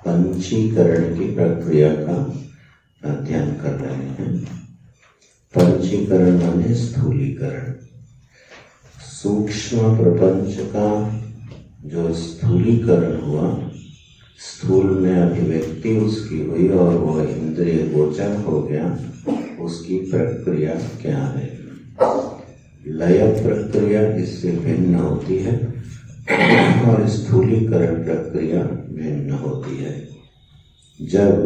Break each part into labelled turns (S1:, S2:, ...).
S1: पंचीकरण की प्रक्रिया का अध्ययन कर रहे हैं। पंचीकरण माने स्थूलीकरण। सूक्ष्म प्रपंच का जो स्थूलीकरण हुआ, स्थूल में अभिव्यक्ति उसकी हुई और वह इंद्रिय गोचर हो गया, उसकी प्रक्रिया क्या है? लय प्रक्रिया इससे भिन्न होती है और स्थूलीकरण प्रक्रिया भिन्न होती है। जब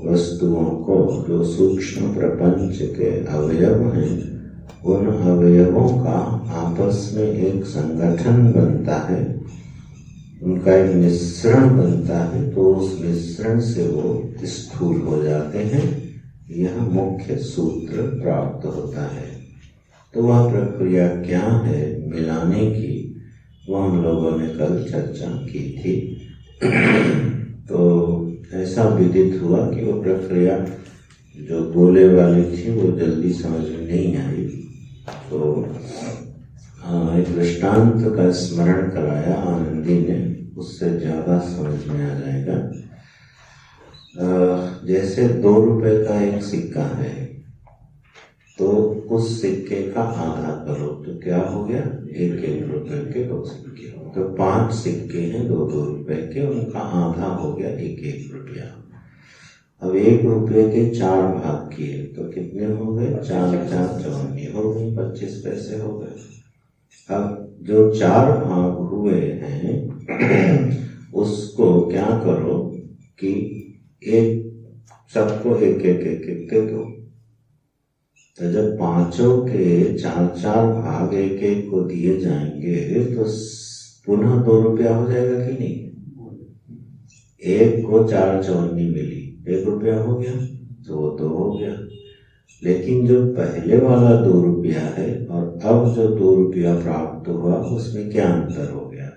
S1: वस्तुओं को, जो सूक्ष्म प्रपंच के अवयव हैं, उन अवयवों का आपस में एक संगठन बनता है, उनका एक मिश्रण बनता है, तो उस मिश्रण से वो स्थूल हो जाते हैं। यह मुख्य सूत्र प्राप्त होता है। तो वह प्रक्रिया क्या है मिलाने की, वो हम लोगों ने कल चर्चा की थी। तो ऐसा विदित हुआ कि वो प्रक्रिया जो गोले वाली थी वो जल्दी समझ में नहीं आई। तो एक दृष्टांत का स्मरण कराया आनंदी ने, उससे ज़्यादा समझ में आ जाएगा। जैसे 2 रुपए का एक सिक्का है, तो उस सिक्के का आधा करो तो क्या हो गया? 1-1 रुपए के 2 सिक्के। तो 5 सिक्के हैं 2-2 रुपए के, उनका आधा हो गया 1-1 रुपया। अब 1 रुपये के 4 भाग किए तो कितने हो गए? 4 4 54 हो गए, 25 पैसे हो गए। अब जो 4 भाग हुए हैं उसको क्या करो कि सबको एक एक एक एक दे दो। तो जब पांचों के 4 4 भाग एक एक को दिए जाएंगे तो पुनः 2 रुपया हो जाएगा कि नहीं? एक को 4 54 मिली, 1 रुपया हो गया, तो वो 2 हो गया। लेकिन जो पहले वाला 2 रुपया है और अब जो 2 रुपया प्राप्त हुआ उसमें क्या अंतर हो गया?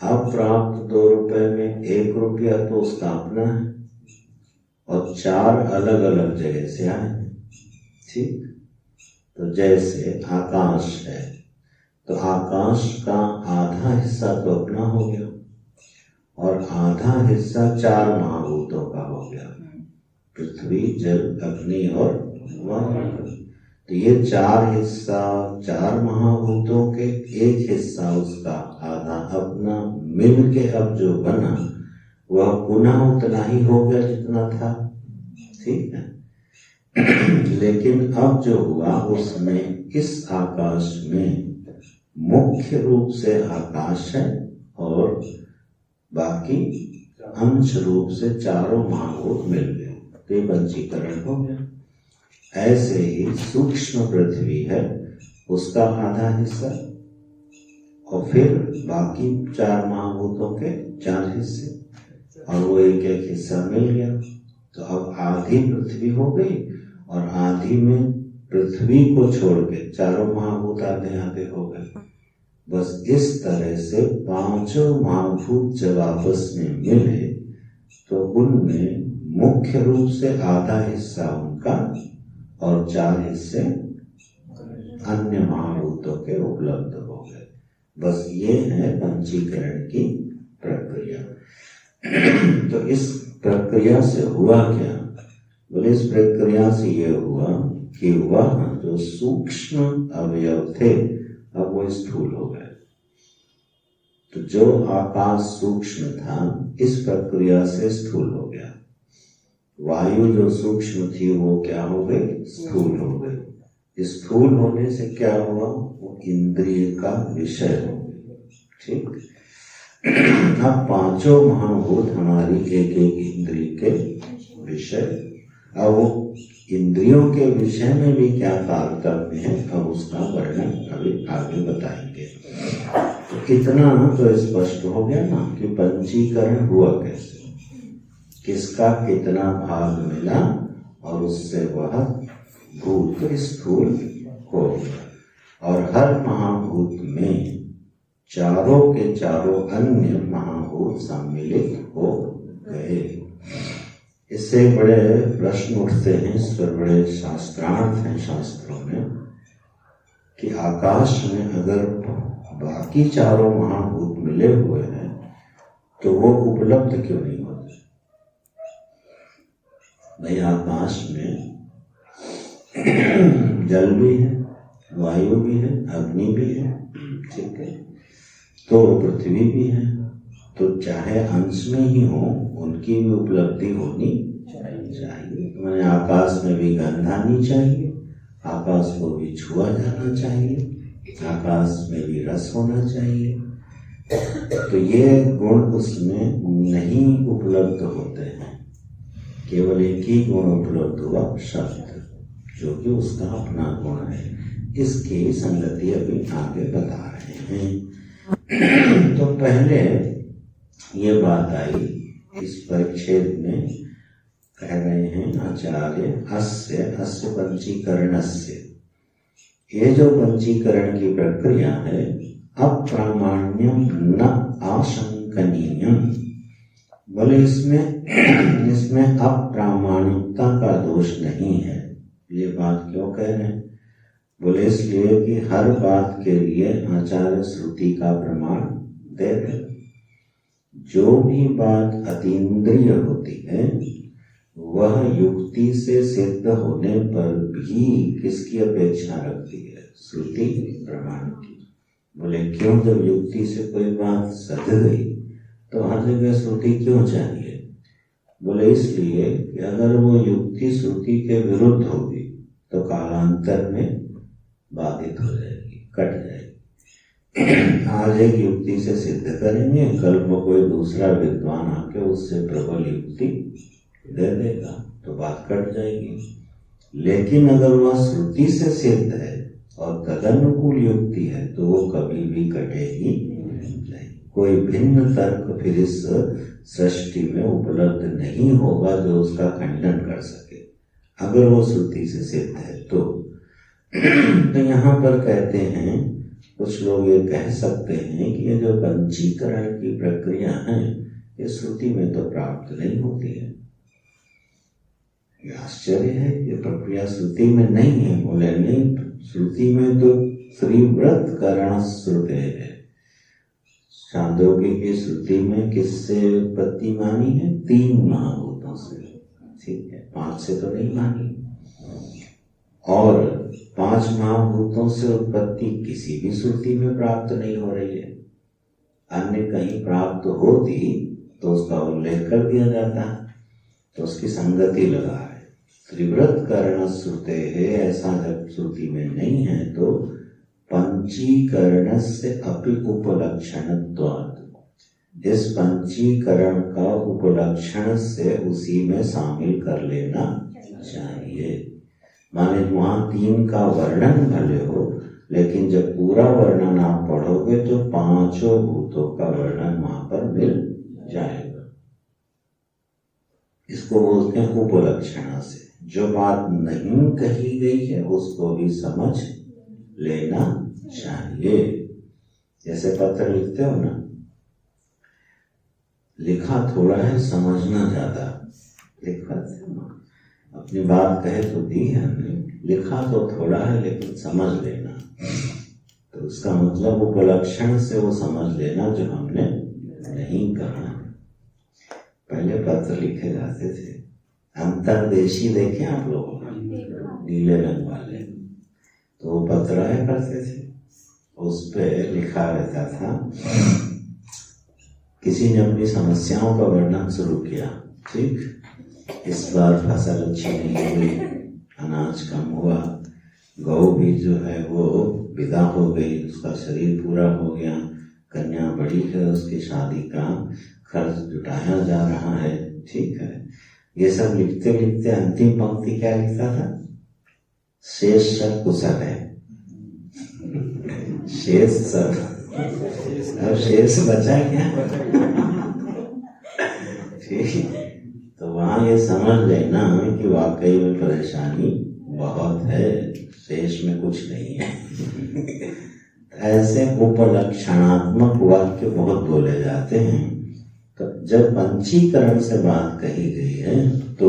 S1: अब प्राप्त 2 रुपए में 1 रुपया तो उसका अपना है और 4 अलग अलग जगह से आए। ठीक, तो जैसे आकाश है तो आकाश का आधा हिस्सा तो अपना हो गया और आधा हिस्सा 4 महाभूतों का हो गया, पृथ्वी जल अग्नि और वायु। तो ये 4 हिस्सा 4 महाभूतों के, 1 हिस्सा उसका आधा अपना, मिल के अब जो बना वह पुनः उतना ही हो गया जितना था। ठीक है, लेकिन अब जो हुआ उसमें इस आकाश में मुख्य रूप से आकाश है और बाकी अंश रूप से 4 महाभूत मिल गए, तो ये पंचीकरण हो गया। ऐसे ही सूक्ष्म पृथ्वी है, उसका आधा हिस्सा और फिर बाकी 4 महाभूतों के 4 हिस्से और वो एक एक हिस्सा मिल गया। तो अब आधी पृथ्वी हो गई और आधी में पृथ्वी को छोड़ के 4 महाभूत आधे आधे हो गए। बस इस तरह से 5 महाभूत जब आपस में मिले तो उनमें मुख्य रूप से आधा हिस्सा उनका और 4 हिस्से अन्य महाभूतों के उपलब्ध हो गए। बस ये है पंचीकरण की प्रक्रिया। तो इस प्रक्रिया से हुआ क्या? बोले इस प्रक्रिया से ये हुआ कि वह जो सूक्ष्म अवयव थे अब वो स्थूल हो गए। तो जो आकाश सूक्ष्म था इस प्रक्रिया से स्थूल हो गया। वायु जो सूक्ष्म थी वो क्या हो गई? स्थूल हो गई। स्थूल होने से क्या हुआ? वो इंद्रिय का विषय हो गई। ठीक, अब 5 महाभूत हमारी एक एक इंद्रिय के विषय। अब वो इंद्रियों के विषय में भी क्या तारतम्य है, अब उसका वर्णन अभी आगे बताएंगे। तो इतना तो स्पष्ट हो गया ना कि पंचीकरण हुआ कैसे, किसका कितना भाग मिला और उससे वह भूत स्थूल हो गया। और हर महाभूत में 4 के 4 अन्य महाभूत सम्मिलित हो गए। इससे बड़े प्रश्न उठते हैं, इस पर बड़े शास्त्रार्थ हैं शास्त्रों में कि आकाश में अगर बाकी 4 महाभूत मिले हुए हैं तो वो उपलब्ध क्यों नहीं होते? भाई आकाश में जल भी है, वायु भी है, अग्नि भी है, ठीक है, तो पृथ्वी भी है, तो चाहे अंश में ही हो उनकी भी उपलब्धि होनी चाहिए। मैंने आकाश में भी गंध आनी चाहिए, आकाश को भी छुआ जाना चाहिए, आकाश में भी रस होना चाहिए। तो ये गुण उसमें नहीं उपलब्ध होते हैं, केवल एक ही गुण उपलब्ध हुआ, शब्द, जो कि उसका अपना गुण है। इसकी संगति अभी आगे बता रहे हैं। तो पहले ये बात आई इस परिच्छेद में, कह रहे हैं आचार्य अस्य पंचीकरणस्य, ये जो पंचीकरण की प्रक्रिया है अप्रामाण्यम न आशंकनीयम। बोले इसमें अप्रामाणिकता का दोष नहीं है। ये बात क्यों कह रहे हैं? बोले इसलिए कि हर बात के लिए आचार्य श्रुति का प्रमाण दे रहे। जो भी बात अतीन्द्रिय होती है वह युक्ति से सिद्ध होने पर भी किसकी अपेक्षा रखती है? श्रुति प्रमाण की। बोले क्यों? जब युक्ति से कोई बात सध गई तो हर जगह श्रुति क्यों चाहिए? बोले इसलिए कि अगर वो युक्ति श्रुति के विरुद्ध होगी तो कालांतर में बाधित हो जाएगी, कट जाएगी। आज एक युक्ति से सिद्ध करेंगे, कल को कोई दूसरा विद्वान आके उससे प्रबल युक्ति दे देगा तो बात कट जाएगी। लेकिन अगर वह श्रुति से सिद्ध है और तदनुकूल युक्ति है तो वो कभी भी कटेगी नहीं। कोई भिन्न तर्क फिर इस सृष्टि में उपलब्ध नहीं होगा जो उसका खंडन कर सके, अगर वो श्रुति से सिद्ध है तो। यहाँ पर कहते हैं, कुछ लोग ये कह सकते हैं कि ये जो पंचीकरण की प्रक्रिया है ये श्रुति में तो प्राप्त नहीं होती है। आश्चर्य है, ये प्रक्रिया श्रुति में नहीं है। बोले नहीं, श्रुति में तो त्रिव्रत करण श्रुते है। छांदोग्य की श्रुति में किससे उत्पत्ति मानी है? 3 महाभूतों से, ठीक है, 5 से तो नहीं मानी। और 5 महाभूतों से उत्पत्ति किसी भी श्रुति में प्राप्त नहीं हो रही है। अन्य कहीं प्राप्त होती तो उसका उल्लेख कर दिया जाता, तो उसकी संगति लगा है। त्रिव्रत करण श्रुते है, ऐसा जब श्रुति में नहीं है तो पंचीकरण से अपि उपलक्षणत्वात्, इस पंचीकरण का उपलक्षण से उसी में शामिल कर लेना चाहिए। माने वहां 3 का वर्णन भले हो, लेकिन जब पूरा वर्णन आप पढ़ोगे तो 5 भूतों का वर्णन वहां पर मिल जाएगा। इसको बोलते हैं उपलक्षण से। जो बात नहीं कही गई है उसको भी समझ लेना चाहिए। जैसे पत्र लिखते हो ना, लिखा थोड़ा है, समझना ज्यादा। लिखा अपनी बात कहे तो दी है हमने, लिखा तो थोड़ा है लेकिन समझ लेना, तो उसका मतलब उपलक्षण से वो समझ लेना जो हमने नहीं कहा। पहले पत्र लिखे जाते थे, अंतर्देशी देखे आप लोगों ने, नीले रंग वाले, तो वो पत्र आया करते थे, उस पे लिखा रहता था, किसी ने अपनी समस्याओं का वर्णन शुरू किया। ठीक, इस बार फसल अच्छी नहीं हुई, अनाज कम हुआ, गौ भी जो है वो विदा हो गई, उसका शरीर पूरा हो गया, कन्या बड़ी है, उसकी शादी का खर्च जुटाया जा रहा है। ठीक है, ये सब लिखते लिखते अंतिम पंक्ति क्या लिखता था? शेष सब कुशल है। शेष सब, अब शेष बचा क्या? ठीक, तो वहां ये समझ लेना कि वाकई में परेशानी बहुत है, शेष में कुछ नहीं है। ऐसे उपलक्षणात्मक वाक्य बहुत बोले जाते हैं। तो जब पंचीकरण से बात कही गई है तो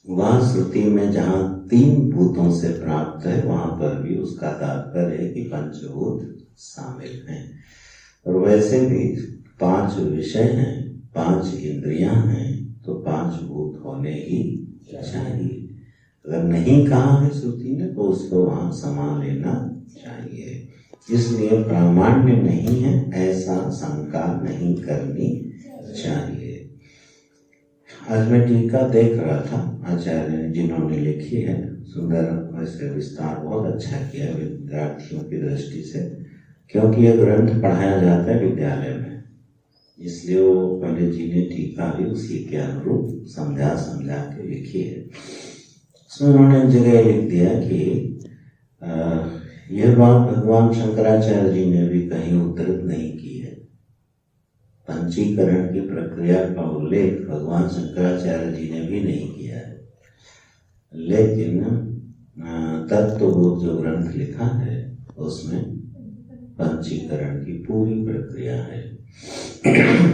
S1: वह श्रुति में जहाँ 3 भूतों से प्राप्त है वहां पर भी उसका तात्पर्य है कि पंचभूत शामिल हैं। और वैसे भी 5 विषय हैं, 5 इंद्रियां हैं, तो 5 भूत होने ही चाहिए। अगर नहीं कहा है श्रुति ने तो उसको वहां समा लेना चाहिए। इसलिए प्रामाण्य नहीं है ऐसा शंका नहीं करनी चाहिए। आज मैं टीका देख रहा था, आचार्य ने जिन्होंने लिखी है, सुंदर, वैसे विस्तार बहुत अच्छा किया विद्यार्थियों की दृष्टि से, क्योंकि यह ग्रंथ पढ़ाया जाता है विद्यालय में, इसलिए वो पंडित जी ने टीका भी उसी के अनुरूप समझा के लिखी है। उसमें उन्होंने जगह लिख दिया कि यह बात भगवान शंकराचार्य जी ने भी कहीं उद्धृत नहीं की है। पंचीकरण की प्रक्रिया का उल्लेख भगवान शंकराचार्य जी ने भी नहीं किया है, लेकिन तत्वबोध जो ग्रंथ लिखा है उसमें पंचीकरण की पूरी प्रक्रिया है।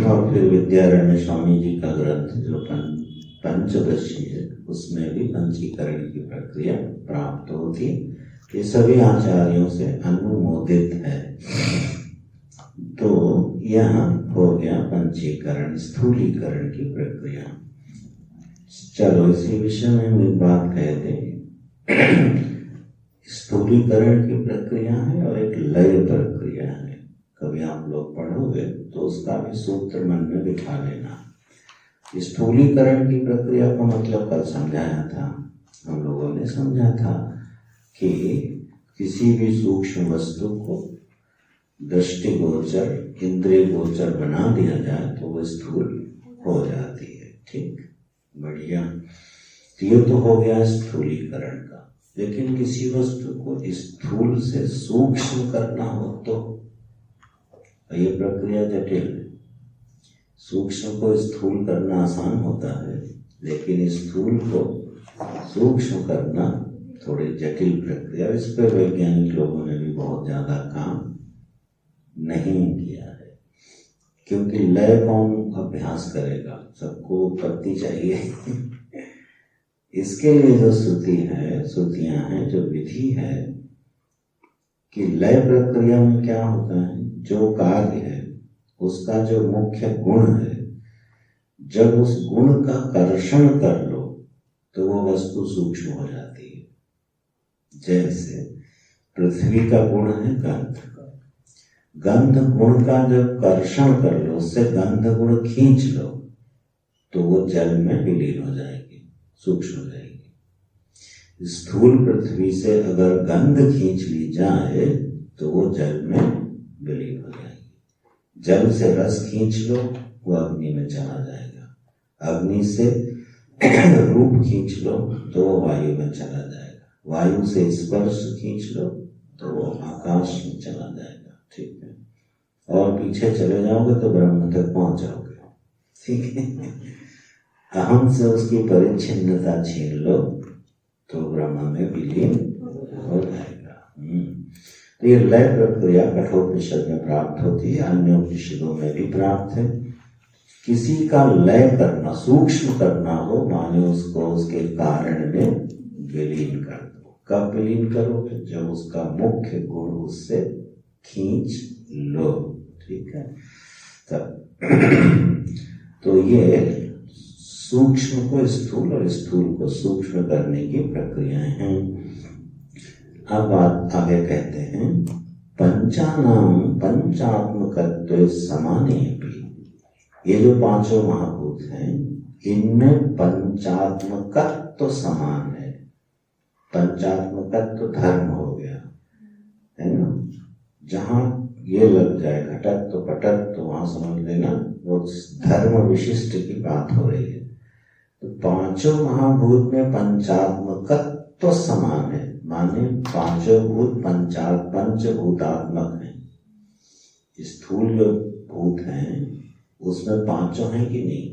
S1: और फिर विद्यारण्य स्वामी जी का ग्रंथ जो पंचदशी है उसमें भी पंचीकरण की प्रक्रिया प्राप्त होती, ये सभी आचार्यों से अनुमोदित है। तो यहाँ हो गया पंचीकरण, स्थूलीकरण की प्रक्रिया। चलो इसी विषय में हम एक बात कह दें। स्थूलीकरण की प्रक्रिया है और एक लय प्रक्रिया है। कभी आप लोग पढ़ोगे तो उसका भी सूत्र मन में बिठा लेना। स्थूलीकरण की प्रक्रिया का मतलब कल समझाया था, हम लोगों ने समझा था कि किसी भी सूक्ष्म वस्तु को दृष्टिगोचर, इंद्रिय गोचर बना दिया जाए तो वो स्थूल हो जाती है। ठीक, बढ़िया। तो ये तो हो गया स्थूलीकरण का। लेकिन किसी वस्तु को स्थूल से सूक्ष्म करना हो तो ये प्रक्रिया जटिल है। सूक्ष्म को स्थूल करना आसान होता है, लेकिन स्थूल को सूक्ष्म करना थोड़ी जटिल प्रक्रिया। इस पर वैज्ञानिक लोगों ने भी बहुत ज्यादा काम नहीं किया है, क्योंकि लय कौन अभ्यास करेगा, सबको उत्पत्ति चाहिए। इसके लिए जो श्रुति है, श्रुतियां हैं, जो विधि है कि लय प्रक्रिया में क्या होता है, जो कार्य है उसका जो मुख्य गुण है, जब उस गुण का कर्षण कर लो तो वो वस्तु सूक्ष्म हो जाती है। जैसे पृथ्वी का गुण है गंध, गंध गुण का जब कर्षण कर लो, उससे गंध गुण खींच लो तो वो जल में विलीन हो जाएगी, सूक्ष्म हो जाएगी। स्थूल पृथ्वी से अगर गंध खींच ली जाए तो वो जल में विलीन हो जाएगी। जल से रस खींच लो, वो अग्नि में चला जाएगा। अग्नि से रूप खींच लो तो वो वायु में चला जाएगा। वायु से स्पर्श खींच लो तो वो आकाश में चला जाएगा। ठीक है, और पीछे चले जाओगे तो ब्रह्म तक पहुंच जाओगे। ठीक है, अहम से उसकी परिच्छिन्नता छीन लो तो ब्रह्म में विलीन हो जाएगा। तो ये लय प्रक्रिया कठोपनिषद में प्राप्त होती है, अन्य उपनिषदों में भी प्राप्त है। किसी का लय करना, सूक्ष्म करना हो, माने उसको उसके कारण में विलीन कर दो। कब विलीन करोगे, जब उसका मुख्य गुण उससे खींच लो। ठीक है, तब तो ये सूक्ष्म को स्थूल और स्थूल को सूक्ष्म करने की प्रक्रियाएं हैं। अब बात आगे कहते हैं, पंचानाम पंचात्मकत्व समाने भी। ये जो पांचों महाभूत हैं, इनमें पंचात्मकत्व समान है। पंचात्मकत्व धर्म हो गया है ना। जहां ये लग जाए घटत्व पटत्व, वहां समझ लेना वो धर्म विशिष्ट की बात हो रही है। तो पांचों महाभूत में पंचात्मकत्व समान है, माने पांचों भूत पंचभूतात्मक हैं। स्थूल जो भूत हैं उसमें पांचों हैं कि नहीं,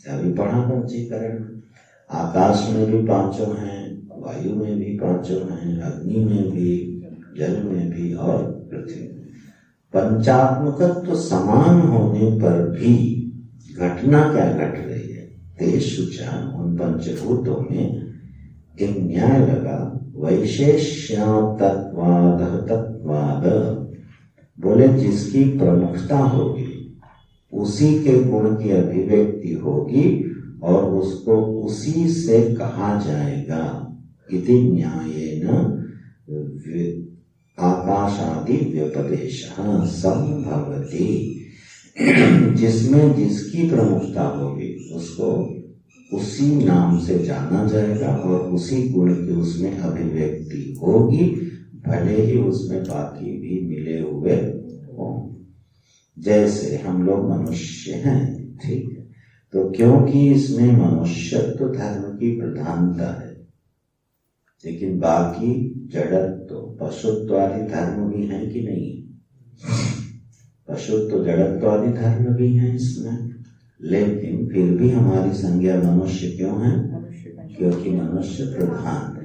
S1: अभी पढ़ा पंचीकरण। आकाश में भी पांचों हैं, वायु में भी पांचों हैं, अग्नि में भी, जल में भी और पृथ्वी में। पंचात्मकत्व समान होने पर भी घटना क्या घट रही है, तेषु च, उन पंचभूतों में एक न्याय लगा, वैशेष्यातत्वाद तत्वाद। बोले जिसकी प्रमुखता होगी उसी के गुण की अभिव्यक्ति होगी और उसको उसी से कहा जाएगा। इति न्यायेन आकाशादि व्यपदेशः संभवति। जिसमें जिसकी प्रमुखता होगी उसको उसी नाम से जाना जाएगा और उसी गुण की उसमें अभिव्यक्ति होगी, भले ही उसमें बाकी भी मिले हुए हों। जैसे हम लोग मनुष्य हैं, ठीक है, तो क्योंकि इसमें मनुष्यत्व धर्म की प्रधानता है, लेकिन बाकी जड़त्व पशुत्व आदि धर्म भी हैं कि नहीं। पशुत्व जड़त्व आदि धर्म भी हैं इसमें, लेकिन फिर भी हमारी संज्ञा मनुष्य क्यों है, क्योंकि मनुष्य प्रधान है।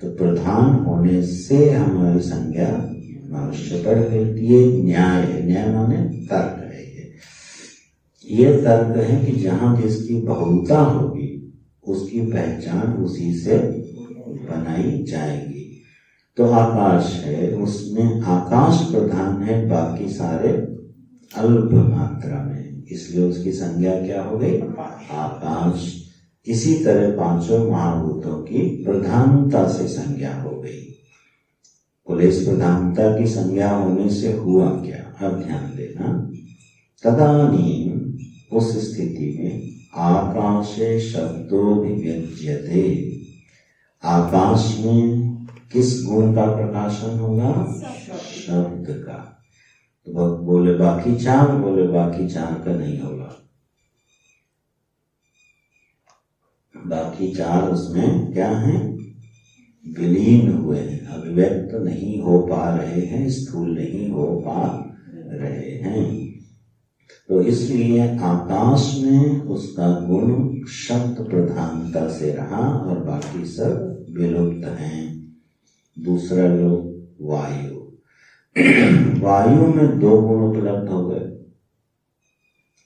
S1: तो प्रधान होने से हमारी संज्ञा मनुष्य पड़ गई। ये न्याय है, न्याय माने तर्क है। ये तर्क है कि जहां जिसकी बहुलता होगी उसकी पहचान उसी से बनाई जाएगी। तो आकाश है, उसमें आकाश प्रधान है, बाकी सारे अल्प मात्रा में, इसलिए उसकी संज्ञा क्या हो गई, आकाश। इसी तरह पांचों महाभूतों की प्रधानता से संज्ञा हो गई। बोले इस प्रधानता की संज्ञा होने से हुआ क्या, अब ध्यान देना। तदानीम, उस स्थिति में आकाशे शब्दोभिव्यज्यते। आकाश में किस गुण का प्रकाशन होगा? शब्द का। तो बोले बाकी चार, बोले बाकी चार का नहीं होगा। बाकी चार उसमें क्या है? विलीन हुए हैं, अभिव्यक्त नहीं हो पा रहे हैं, स्थूल नहीं हो पा रहे हैं। तो इसलिए आकाश में उसका गुण शब्द प्रधानता से रहा और बाकी सब विलुप्त हैं। दूसरा लोग वायु। वायु में दो गुण उपलब्ध हो गए,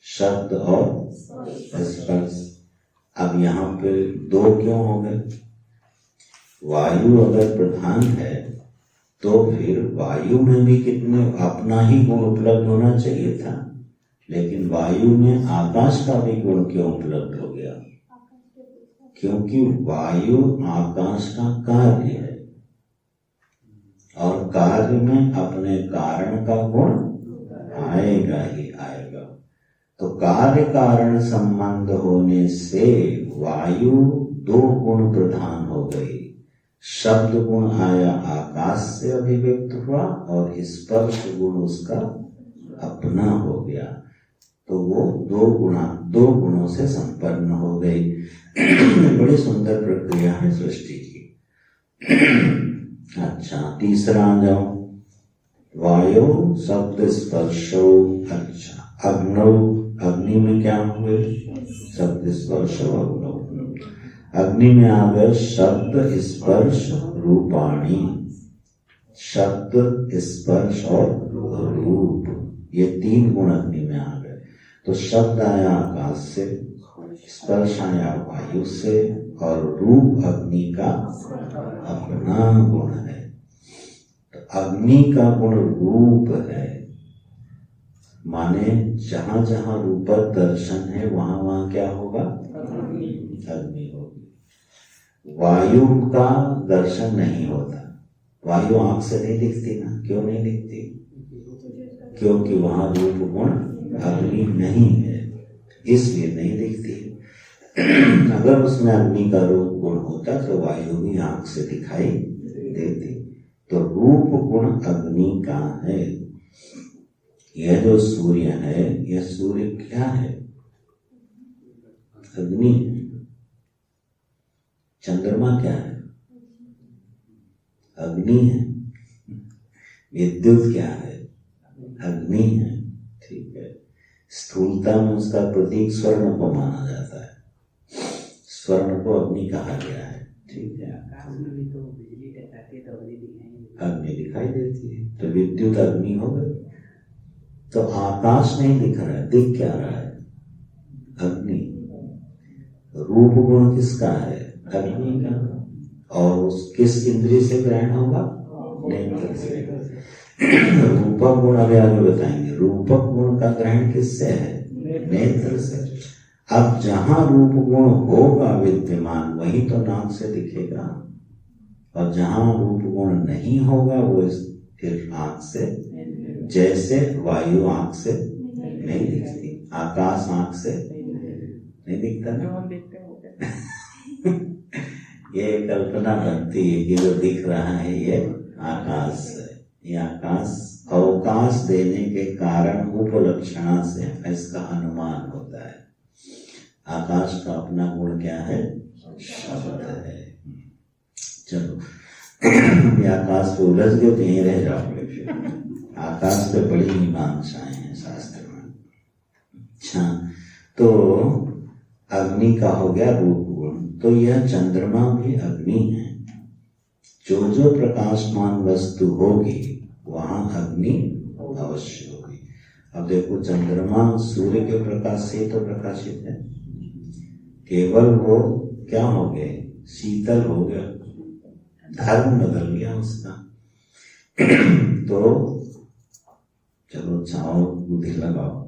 S1: शब्द और स्पर्श। अब यहाँ पे दो क्यों हो गए? वायु अगर प्रधान है तो फिर वायु में भी कितने अपना ही गुण उपलब्ध होना चाहिए था, लेकिन वायु में आकाश का भी गुण क्यों उपलब्ध हो गया? क्योंकि वायु आकाश का कार्य है और कार्य में अपने कारण का गुण आएगा ही आएगा। तो कार्य कारण संबंध होने से वायु दो गुण प्रधान हो गई। शब्द गुण आया आकाश से अभिव्यक्त हुआ और स्पर्श गुण उसका अपना हो गया। तो वो दो गुणों से संपन्न हो गई। बड़ी सुंदर प्रक्रिया है सृष्टि की। अच्छा, तीसरा आ जाओ। वायु शब्द स्पर्शो। अच्छा, अग्नौ, अग्नि में क्या हुए? शब्द स्पर्श अग्नौ। अग्नि में आ गए शब्द स्पर्श रूपाणी। शब्द स्पर्श और रूप, ये तीन गुण अग्नि में आ गए। तो शब्द आया आकाश से, स्पर्श आया वायु से और रूप अग्नि का अपना गुण है। तो अग्नि का गुण रूप है, माने जहां जहां रूप दर्शन है वहां वहां क्या होगा? अग्नि होगी। वायु का दर्शन नहीं होता, वायु आंख से नहीं दिखती ना। क्यों नहीं दिखती? क्योंकि वहां रूप गुण अग्नि नहीं है, इसलिए नहीं दिखती। अगर उसमें अग्नि का रूप गुण होता तो वायु भी आंख से दिखाई देती। तो रूप गुण अग्नि का है। यह जो सूर्य है, यह सूर्य क्या है? अग्नि। चंद्रमा क्या है? अग्नि है। विद्युत क्या है? अग्नि है। ठीक है। स्थूलता में उसका प्रतीक स्वर्ण को माना जाता है, स्वर्ण को अग्नि कहा गया है। ठीक है। अग्नि दिखाई देती है, तो विद्युत अग्नि हो गई। तो आकाश नहीं दिख रहा है, दिख क्या रहा है? अग्नि। रूप गुण किसका है? अग्नि का। और उस किस इंद्रिय से ग्रहण होगा? नेत्र से। रूपक गुण अभी आगे बताएंगे। रूपक गुण का ग्रहण किससे है? नेत्र से। अब जहां रूप गुण होगा विद्यमान, वही तो नाक से दिखेगा, और जहां रूप गुण नहीं होगा वो फिर आंख से। जैसे वायु आंख से नहीं दिखती, आकाश आंख से नहीं दिखता ना। ये कल्पना बनती है कि जो दिख रहा है ये आकाश है। ये आकाश अवकाश देने के कारण उपलक्षणा से इसका अनुमान होता है। आकाश का अपना गुण क्या है? शब्द है। चलो, आकाश पे उलझ गए तो यहीं रह जाओगे। आकाश पे बड़ी मीमांसाएं हैं शास्त्र में। अच्छा, तो अग्नि का हो गया रूप गुण। तो यह चंद्रमा भी अग्नि है। जो जो प्रकाशमान वस्तु होगी वहां अग्नि अवश्य होगी। अब देखो, चंद्रमा सूर्य के प्रकाश से तो प्रकाशित है, केवल वो क्या हो गए? शीतल हो गया, धर्म बदल गया उसका। तो चलो चाहो बुद्धि लगाओ।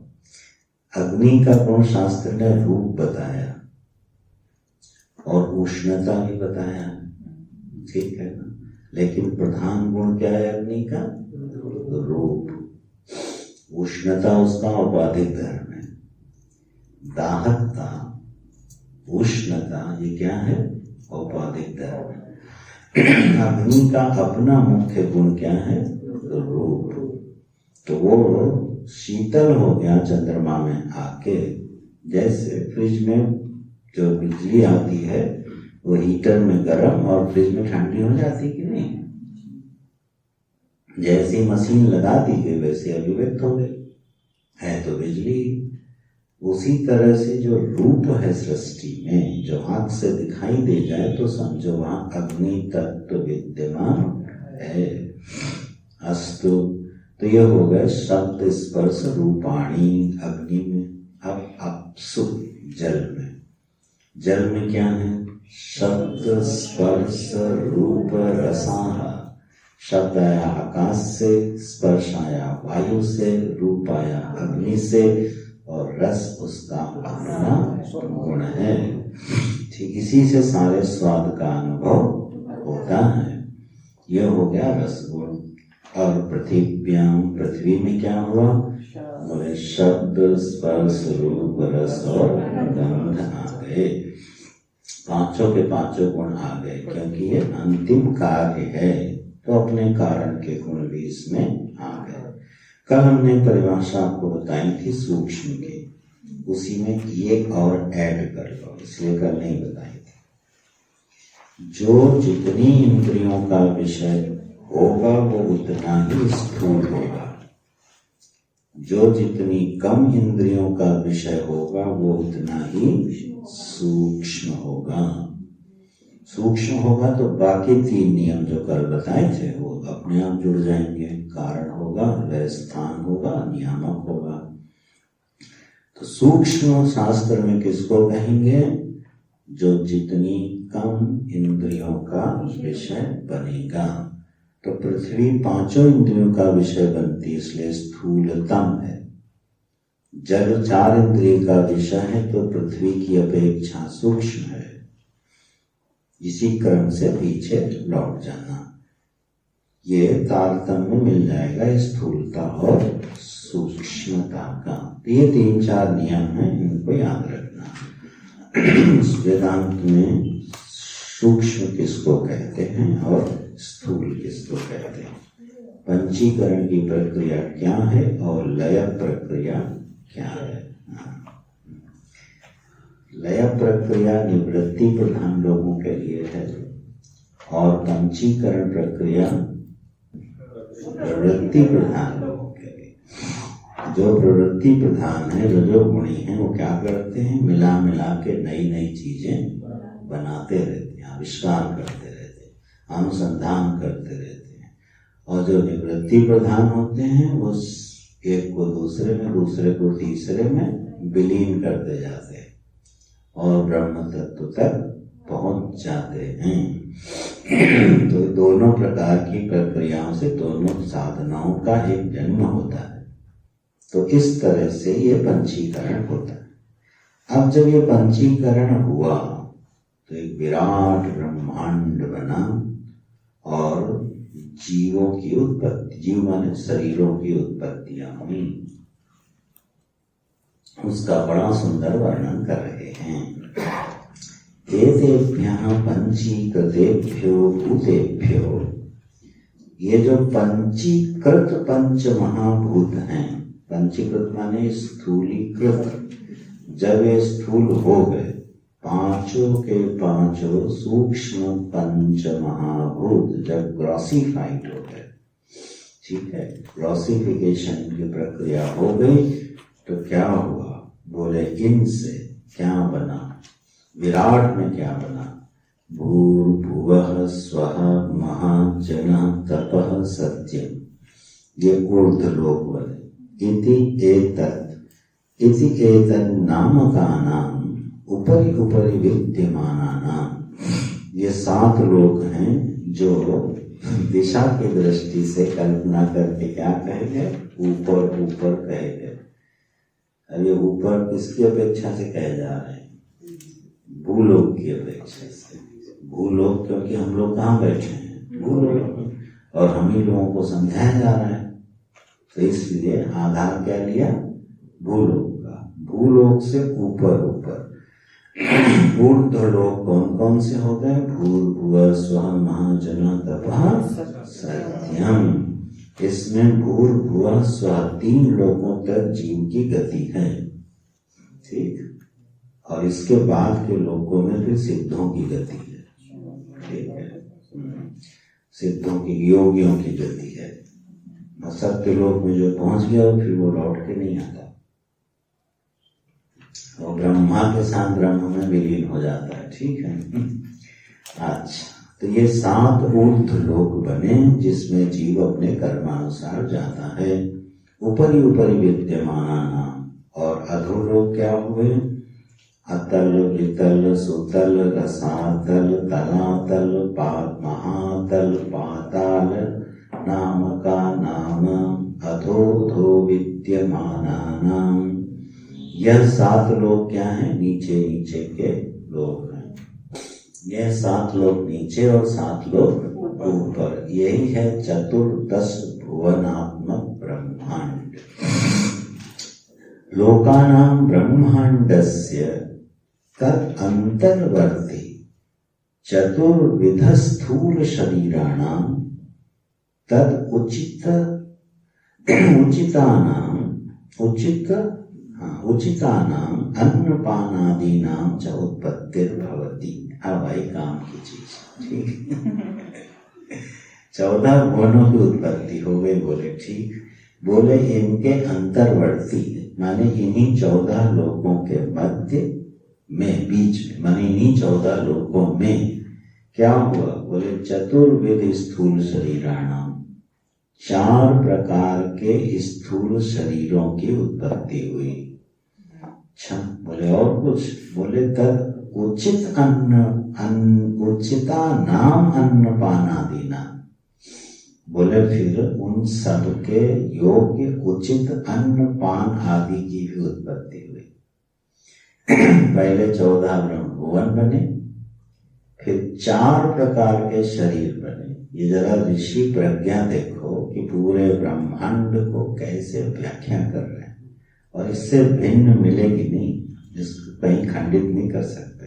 S1: अग्नि का गुण शास्त्र ने रूप बताया और उष्णता भी बताया, ठीक है ना। लेकिन प्रधान गुण क्या है अग्नि का? रूप। उष्णता उसका औपाधिक धर्म है, दाहकता उष्णता, ये क्या है? औपाधिक धर्म। अग्नि का अपना मुख्य गुण क्या है? रूप। तो वो शीतल हो गया चंद्रमा में आके, जैसे फ्रिज में जो बिजली आती है वो हीटर में गर्म और फ्रिज में ठंडी हो जाती कि नहीं? जैसी मशीन लगा दी गई वैसे अभिव्यक्त हो गई, है तो बिजली। उसी तरह से जो रूप है सृष्टि में, जो आंख से दिखाई दे जाए तो समझो वहां अग्नि तत्व विद्यमान है। अस्तु, तो यह हो गए शब्द स्पर्श रूपाणी अग्नि में। अब अप्सु जल में, जल में क्या है? शब्द स्पर्श रूप रसाहा। शब्द आया आकाश से, स्पर्श आया वायु से, रूप आया अग्नि से, और रस उसका अपना गुण है। ठीक इसी से सारे स्वाद का अनुभव होता है। यह हो गया रस गुण। और पृथ्व्याम, पृथ्वी में क्या हुआ? बोले शब्द स्पर्श रूप रस और गंध आ गए। पांचों के पांचों गुण आ गए, क्योंकि ये अंतिम कार्य है तो अपने कारण के गुण भी इसमें आ गए। कल हमने परिभाषा आपको बताई थी सूक्ष्म की, उसी में ये और ऐड कर लो, इसलिए कल नहीं बताई थी। जो जितनी इंद्रियों का विषय होगा वो उतना ही स्थूल होगा, जो जितनी कम इंद्रियों का विषय होगा वो उतना ही सूक्ष्म होगा। सूक्ष्म होगा तो बाकी तीन नियम जो कल बताए थे वो अपने आप जुड़ जाएंगे। कारण होगा, वह स्थान होगा, नियामक होगा। तो सूक्ष्म शास्त्र में किसको कहेंगे? जो जितनी कम इंद्रियों का विषय बनेगा। तो पृथ्वी पांचों इंद्रियों का विषय बनती, इसलिए स्थूलतम है। जल चार इंद्रिय का विषय है तो पृथ्वी की अपेक्षा सूक्ष्म है। इसी क्रम से पीछे लौट जाना, ये तारतम्य मिल जाएगा स्थूलता और सूक्ष्मता का। ये तीन चार नियम हैं, इनको याद रखना। वेदांत में सूक्ष्म किसको कहते हैं और स्थूल किसको कहते हैं, पंचीकरण की प्रक्रिया क्या है और लय प्रक्रिया क्या है। लय प्रक्रिया निवृत्ति प्रधान लोगों के लिए है और पंचीकरण प्रक्रिया प्रवृत्ति प्रधान लोगों के लिए। जो प्रवृत्ति प्रधान है, रजोगुणी है, वो क्या करते हैं? मिला मिला के नई नई चीजें बनाते रहते हैं, आविष्कार करते रहते हैं, अनुसंधान करते रहते हैं। और जो निवृत्ति प्रधान होते हैं वो एक को दूसरे में, दूसरे को तीसरे में विलीन करते जाते हैं और ब्रह्म तत्व तक पहुंच जाते हैं। तो दोनों प्रकार की प्रक्रियाओं से दोनों साधनाओं का एक जन्म होता है। तो इस तरह से ये पंचीकरण होता है। अब जब ये पंचीकरण हुआ तो एक विराट ब्रह्मांड बना और जीवों की उत्पत्ति, जीव माने शरीरों की उत्पत्तियां हुई। उसका बड़ा सुंदर वर्णन कर रहे हैं। एतेभ्यः पंचीकृतेभ्यो भूतेभ्यो, ये जो पंचीकृत पंच महाभूत हैं, पंचीकृत माने स्थूलीकृत, जब ये स्थूल हो गए, पांचों के पांचों सूक्ष्म पंच महाभूत जब ग्रॉसिफाइड हो गए, ठीक है, ग्रॉसिफिकेशन की प्रक्रिया हो गई, तो क्या हुआ? बोले इनसे क्या बना? विराट में क्या बना? भूर्भुवः स्वः महाजनः तपः सत्यम, ये ऊर्ध्वलोक बने। इति एतत् नामकानां उपरि उपरि विद्यमानानां, ये 7 लोक हैं जो दिशा की दृष्टि से कल्पना करके क्या कहेंगे? ऊपर ऊपर कहेंगे। अब ये ऊपर किसकी अपेक्षा से कहे जा रहे हैं? भूलोक की अपेक्षा से। भूलोक क्योंकि हम लोग कहाँ बैठे हैं? भूलोक, और हम ही लोगों को समझाया जा रहा है, तो इसलिए आधार क्या लिया? भूलोक का। भूलोक से ऊपर ऊपर। ऊर्ध्व लोक कौन कौन से हो गए? भूर्भुवः स्वः महाजन तपः सत्यम। इसमें भूर्भुवः स्वः 3 लोकों तक जीव की गति है, ठीक। और इसके बाद के लोकों में फिर सिद्धों की गति है, ठीक है। सिद्धों की, योगियों की गति है। सत्य लोक में जो पहुंच गया फिर वो लौट के नहीं आता, और ब्रह्मा के साथ ब्रह्म में विलीन हो जाता है, ठीक है। अच्छा, तो ये 7 ऊर्ध्व लोक बने जिसमें जीव अपने कर्मानुसार जाता है। ऊपरी ऊपरी विद्यमान और अधोलोक क्या हुए? अतल, वितल, सुतल, रसातल, तलातल, महातल, पाताल, नाम का नाम, अधोधो विद्यमानानाम। यह 7 लोक क्या है? नीचे नीचे के लोक हैं। यह 7 लोक नीचे और 7 लोक ऊपर, यही है चतुर्दश भुवनात्मक ब्रह्मांड। लोकानां ब्रह्मांडस्य तद अंतर्वर्ती चतुर्विध स्थूल शरीराणां तद उचितानां अन्नपानादीनां च उत्पत्तिर्भवति। अब आई काम की चीज, ठीक। 14 भुवनों की उत्पत्ति हो गई, बोले ठीक। बोले इनके अंतर्वर्ती माने इन्हीं 14 लोकों के मध्य में, बीच में, माने इन्हीं 14 लोकों में क्या हुआ? बोले चतुर्विध स्थूल शरीराणाम, 4 प्रकार के स्थूल शरीरों की उत्पत्ति हुई। अच्छा, बोले और कुछ? बोले तद उचिता नाम अन्नपानादीना। बोले फिर उन सब के योग्य उचित अन्न पान आदि की भी उत्पत्ति हुई। पहले 14 ब्रह्म भुवन बने, फिर 4 प्रकार के शरीर बने। ये जरा ऋषि प्रज्ञा देखो कि पूरे ब्रह्मांड को कैसे व्याख्या कर रहे हैं, और इससे भिन्न मिलेगी नहीं, जिसको कहीं खंडित नहीं कर सकते।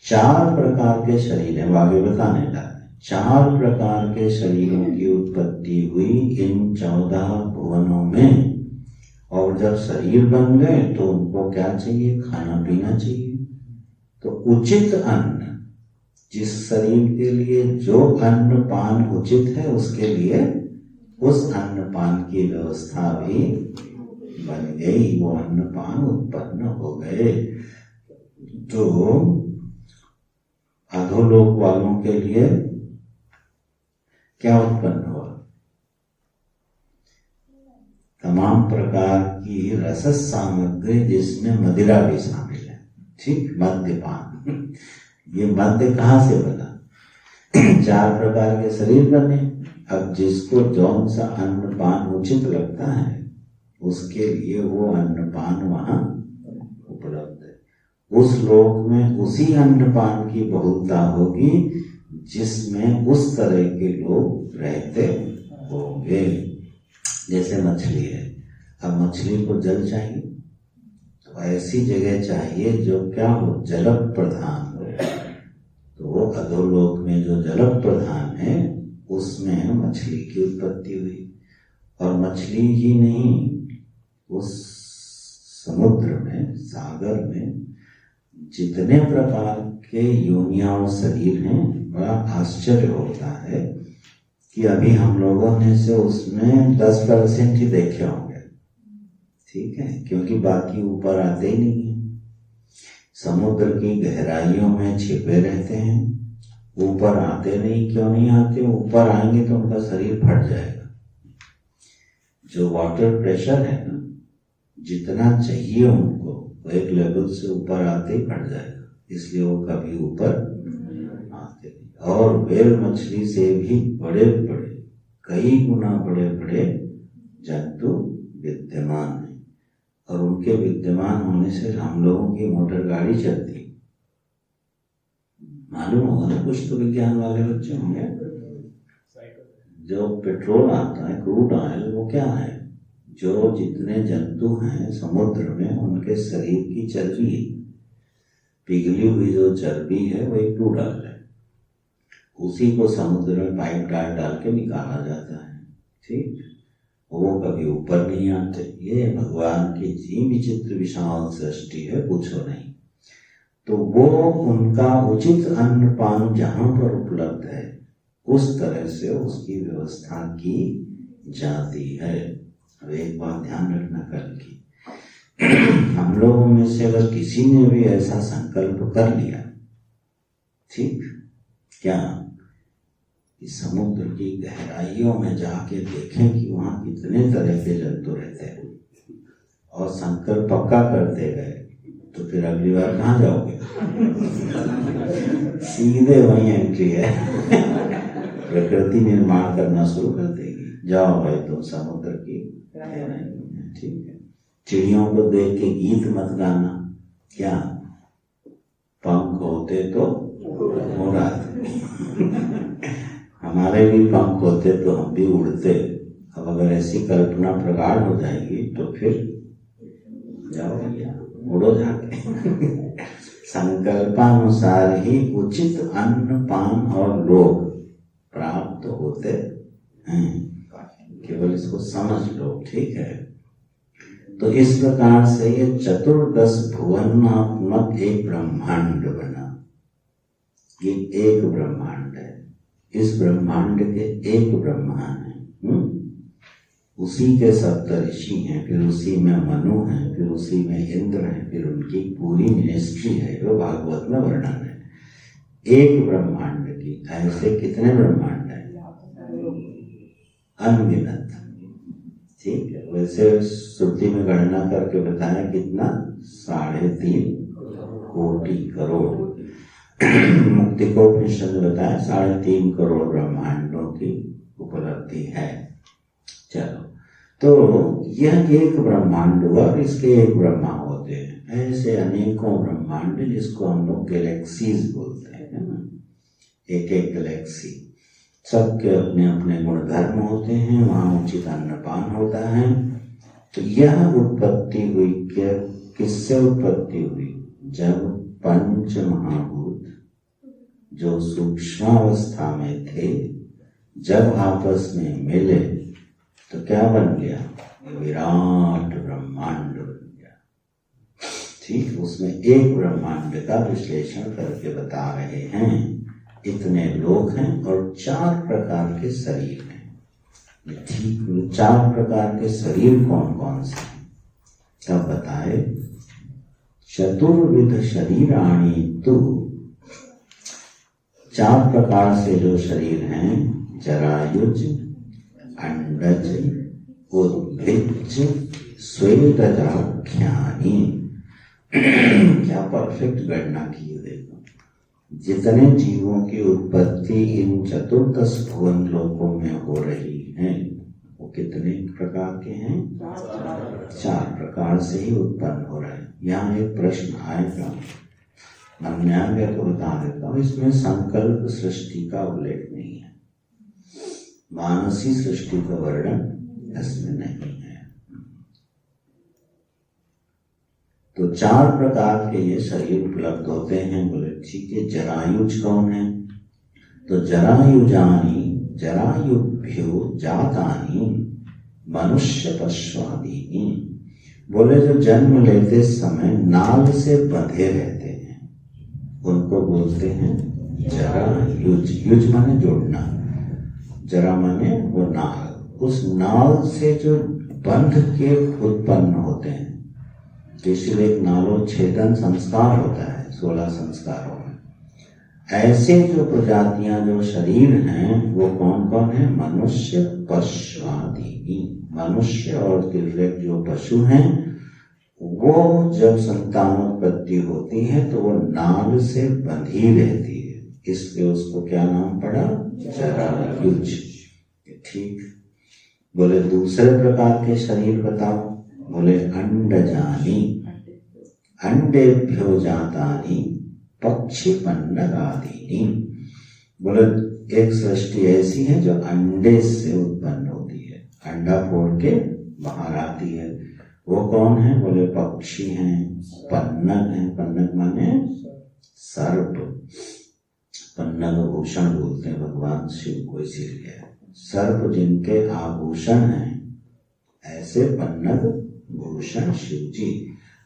S1: 4 प्रकार के शरीर हैं, आगे बताने लगा। 4 प्रकार के शरीरों की उत्पत्ति हुई इन 14 भुवनों में। और जब शरीर बन गए तो उनको क्या चाहिए? खाना पीना चाहिए। तो उचित अन्न, जिस शरीर के लिए जो अन्न पान उचित है उसके लिए उस अन्न पान की व्यवस्था भी बन गई, वो अन्न पान उत्पन्न हो गए। तो अधोलोक वालों के लिए क्या उत्पन्न हुआ? तमाम प्रकार की रस सामग्री जिसमें मदिरा भी शामिल है, ठीक। मद्यपान, ये मद्य कहाँ से बना? 4 प्रकार के शरीर बने। अब जिसको जौन सा अन्न पान उचित लगता है उसके लिए वो अन्न पान वहां उपलब्ध है। उस लोक में उसी अन्न पान की बहुलता होगी जिसमें उस तरह के लोग रहते होंगे। जैसे मछली है, अब मछली को जल चाहिए, तो ऐसी जगह चाहिए जो क्या हो? जल प्रधान हो। तो वो अधोलोक में जो जल प्रधान है उसमें मछली की उत्पत्ति हुई। और मछली ही नहीं, उस समुद्र में, सागर में जितने प्रकार के योनियां और शरीर हैं, बड़ा आश्चर्य होता है कि अभी हम लोगों ने से उसमें 10% ही देखे होंगे, ठीक है, क्योंकि बाकी ऊपर आते ही नहीं है। समुद्र की गहराइयों में छिपे रहते हैं, ऊपर आते नहीं। क्यों नहीं आते? ऊपर आएंगे तो उनका शरीर फट जाएगा। जो वाटर प्रेशर है ना, जितना चाहिए उनको, वो एक लेवल से ऊपर आते ही फट जाएगा, इसलिए वो कभी ऊपर आते नहीं। और व्हेल मछली से भी बड़े बड़े, कई गुना बड़े बड़े जंतु विद्यमान हैं, और उनके विद्यमान होने से हम लोगों की मोटर गाड़ी चलती। मालूम होगा ना, कुछ तो विज्ञान वाले बच्चे होंगे। जो पेट्रोल आता है, क्रूड ऑयल, वो क्या है? जो जितने जंतु हैं समुद्र में उनके शरीर की चर्बी, पिघली हुई जो चर्बी है वही क्रूड है, उसी को समुद्र में पाइप डाल डाल के निकाला जाता है। ठीक, वो कभी ऊपर नहीं आते। ये भगवान की जी विचित्र विशाल सृष्टि है, पूछो नहीं। तो वो उनका उचित अन्न पान जहां पर उपलब्ध है उस तरह से उसकी व्यवस्था की जाती है। अब एक बात ध्यान रखना कल की, हम लोगों में से अगर किसी ने भी ऐसा संकल्प कर लिया, ठीक, क्या कि समुद्र की गहराइयों में जाके देखें कि वहां कितने तरह के जंतु रहते हैं, और संकल्प पक्का करते गए, तो फिर अगली बार कहाँ जाओगे? सीधे वही एंट्री है। प्रकृति निर्माण करना शुरू कर देगी। जाओ भाई तुम समुद्र की गहराई में, ठीक है। चिड़ियों को देख के गीत मत गाना, क्या पंख होते तो उड़ाते। हमारे भी पंख होते तो हम भी उड़ते। अब अगर ऐसी कल्पना प्रगाढ़ हो जाएगी तो फिर जाओ भैया, उड़ो जाके। संकल्पानुसार ही उचित अन्न पान और लोग प्राप्त होते हैं, केवल इसको समझ लो, ठीक है। तो इस प्रकार से ये चतुर्दश भुवनात्मक एक ब्रह्मांड बना। ये एक ब्रह्मांड है, इस ब्रह्मांड के एक ब्रह्मा है, उसी के सप्तऋषि हैं, फिर उसी में मनु है, फिर उसी में इंद्र है, फिर उनकी पूरी मिनिस्ट्री है, जो भागवत में वर्णन है। एक ब्रह्मांड की ऐसे कितने ब्रह्मांड है? अनगिनत। ठीक है, वैसे श्रुति में गणना करके बताया कितना, 3.5 कोटि करोड़। मुक्ति को उपनिषद ने बताया 3.5 करोड़ ब्रह्मांडों की उपलब्धि है। चलो, तो यह एक ब्रह्मांड हुआ, इसके एक ब्रह्मा होते हैं। ऐसे अनेकों ब्रह्मांड जिसको हम लोग गैलेक्सीज बोलते हैं ना, एक एक गैलेक्सी, सबके अपने अपने गुणधर्म होते हैं, वहां उचित अन्नपान होता है। तो यह उत्पत्ति हुई, क्या किससे उत्पत्ति हुई? जब पंच महाभूत जो सूक्ष्मावस्था में थे, जब आपस में मिले तो क्या बन गया? विराट ब्रह्मांड बन गया। ठीक, उसमें एक ब्रह्मांड का विश्लेषण करके बता रहे हैं। इतने लोग हैं और 4 प्रकार के शरीर हैं। ठीक, 4 प्रकार के शरीर कौन कौन से हैं? तब बताए, चतुर्विध शरीराणि तु, 4 प्रकार से जो शरीर हैं, जरायुज, अंडज, उद्भिज, स्वेदजाख्यानि। क्या परफेक्ट गणना की है, देखो। जितने जीवों की उत्पत्ति इन चतुर्दश भुवन लोकों में हो रही है, वो कितने प्रकार के हैं? 4 प्रकार से ही उत्पन्न हो रहे हैं। यहाँ एक प्रश्न आएगा, अन्याय को बता देता हूँ, इसमें संकल्प सृष्टि का उल्लेख नहीं है, मानसी सृष्टि का वर्णन इसमें नहीं है। तो 4 प्रकार के ये शरीर उपलब्ध होते हैं। बोले ठीक है, जरायुज कौन है? तो जरायुजानी, जरायुभ्यो जातानी मनुष्य पश्वादीनी। बोले जो जन्म लेते समय नाल से बंधे रहते हैं, उनको बोलते हैं जरायुज। युज माने जोड़ना, जरा माने वो नाल। उस नाल से जो बंध के उत्पन्न होते हैं, इसलिए एक नालोच्छेदन संस्कार होता है 16 संस्कारों में। ऐसे जो प्रजातियां, जो शरीर हैं, वो कौन कौन है? मनुष्य पश्वादीनी। मनुष्य और तिर्यक जो पशु हैं, वो जब संतानोत्पत्ति होती है तो वो नाल से बंधी रहती है, इसलिए उसको क्या नाम पड़ा? जरायुज। ठीक। बोले दूसरे प्रकार के शरीर बताओ। बोले अंडजानी, अंडेभ्यो जातानी पक्षी पन्नगादीनी। बोले एक सृष्टि ऐसी है जो अंडे से उत्पन्न होती है, अंडा फोड़ के बाहर आती है। वो कौन है? बोले पक्षी हैं, पन्नग हैं। पन्नग माने सर्प, पन्नग भूषण बोलते हैं भगवान शिव को, इसीलिए सर्प जिनके आभूषण हैं ऐसे पन्नग भूषण शिव जी।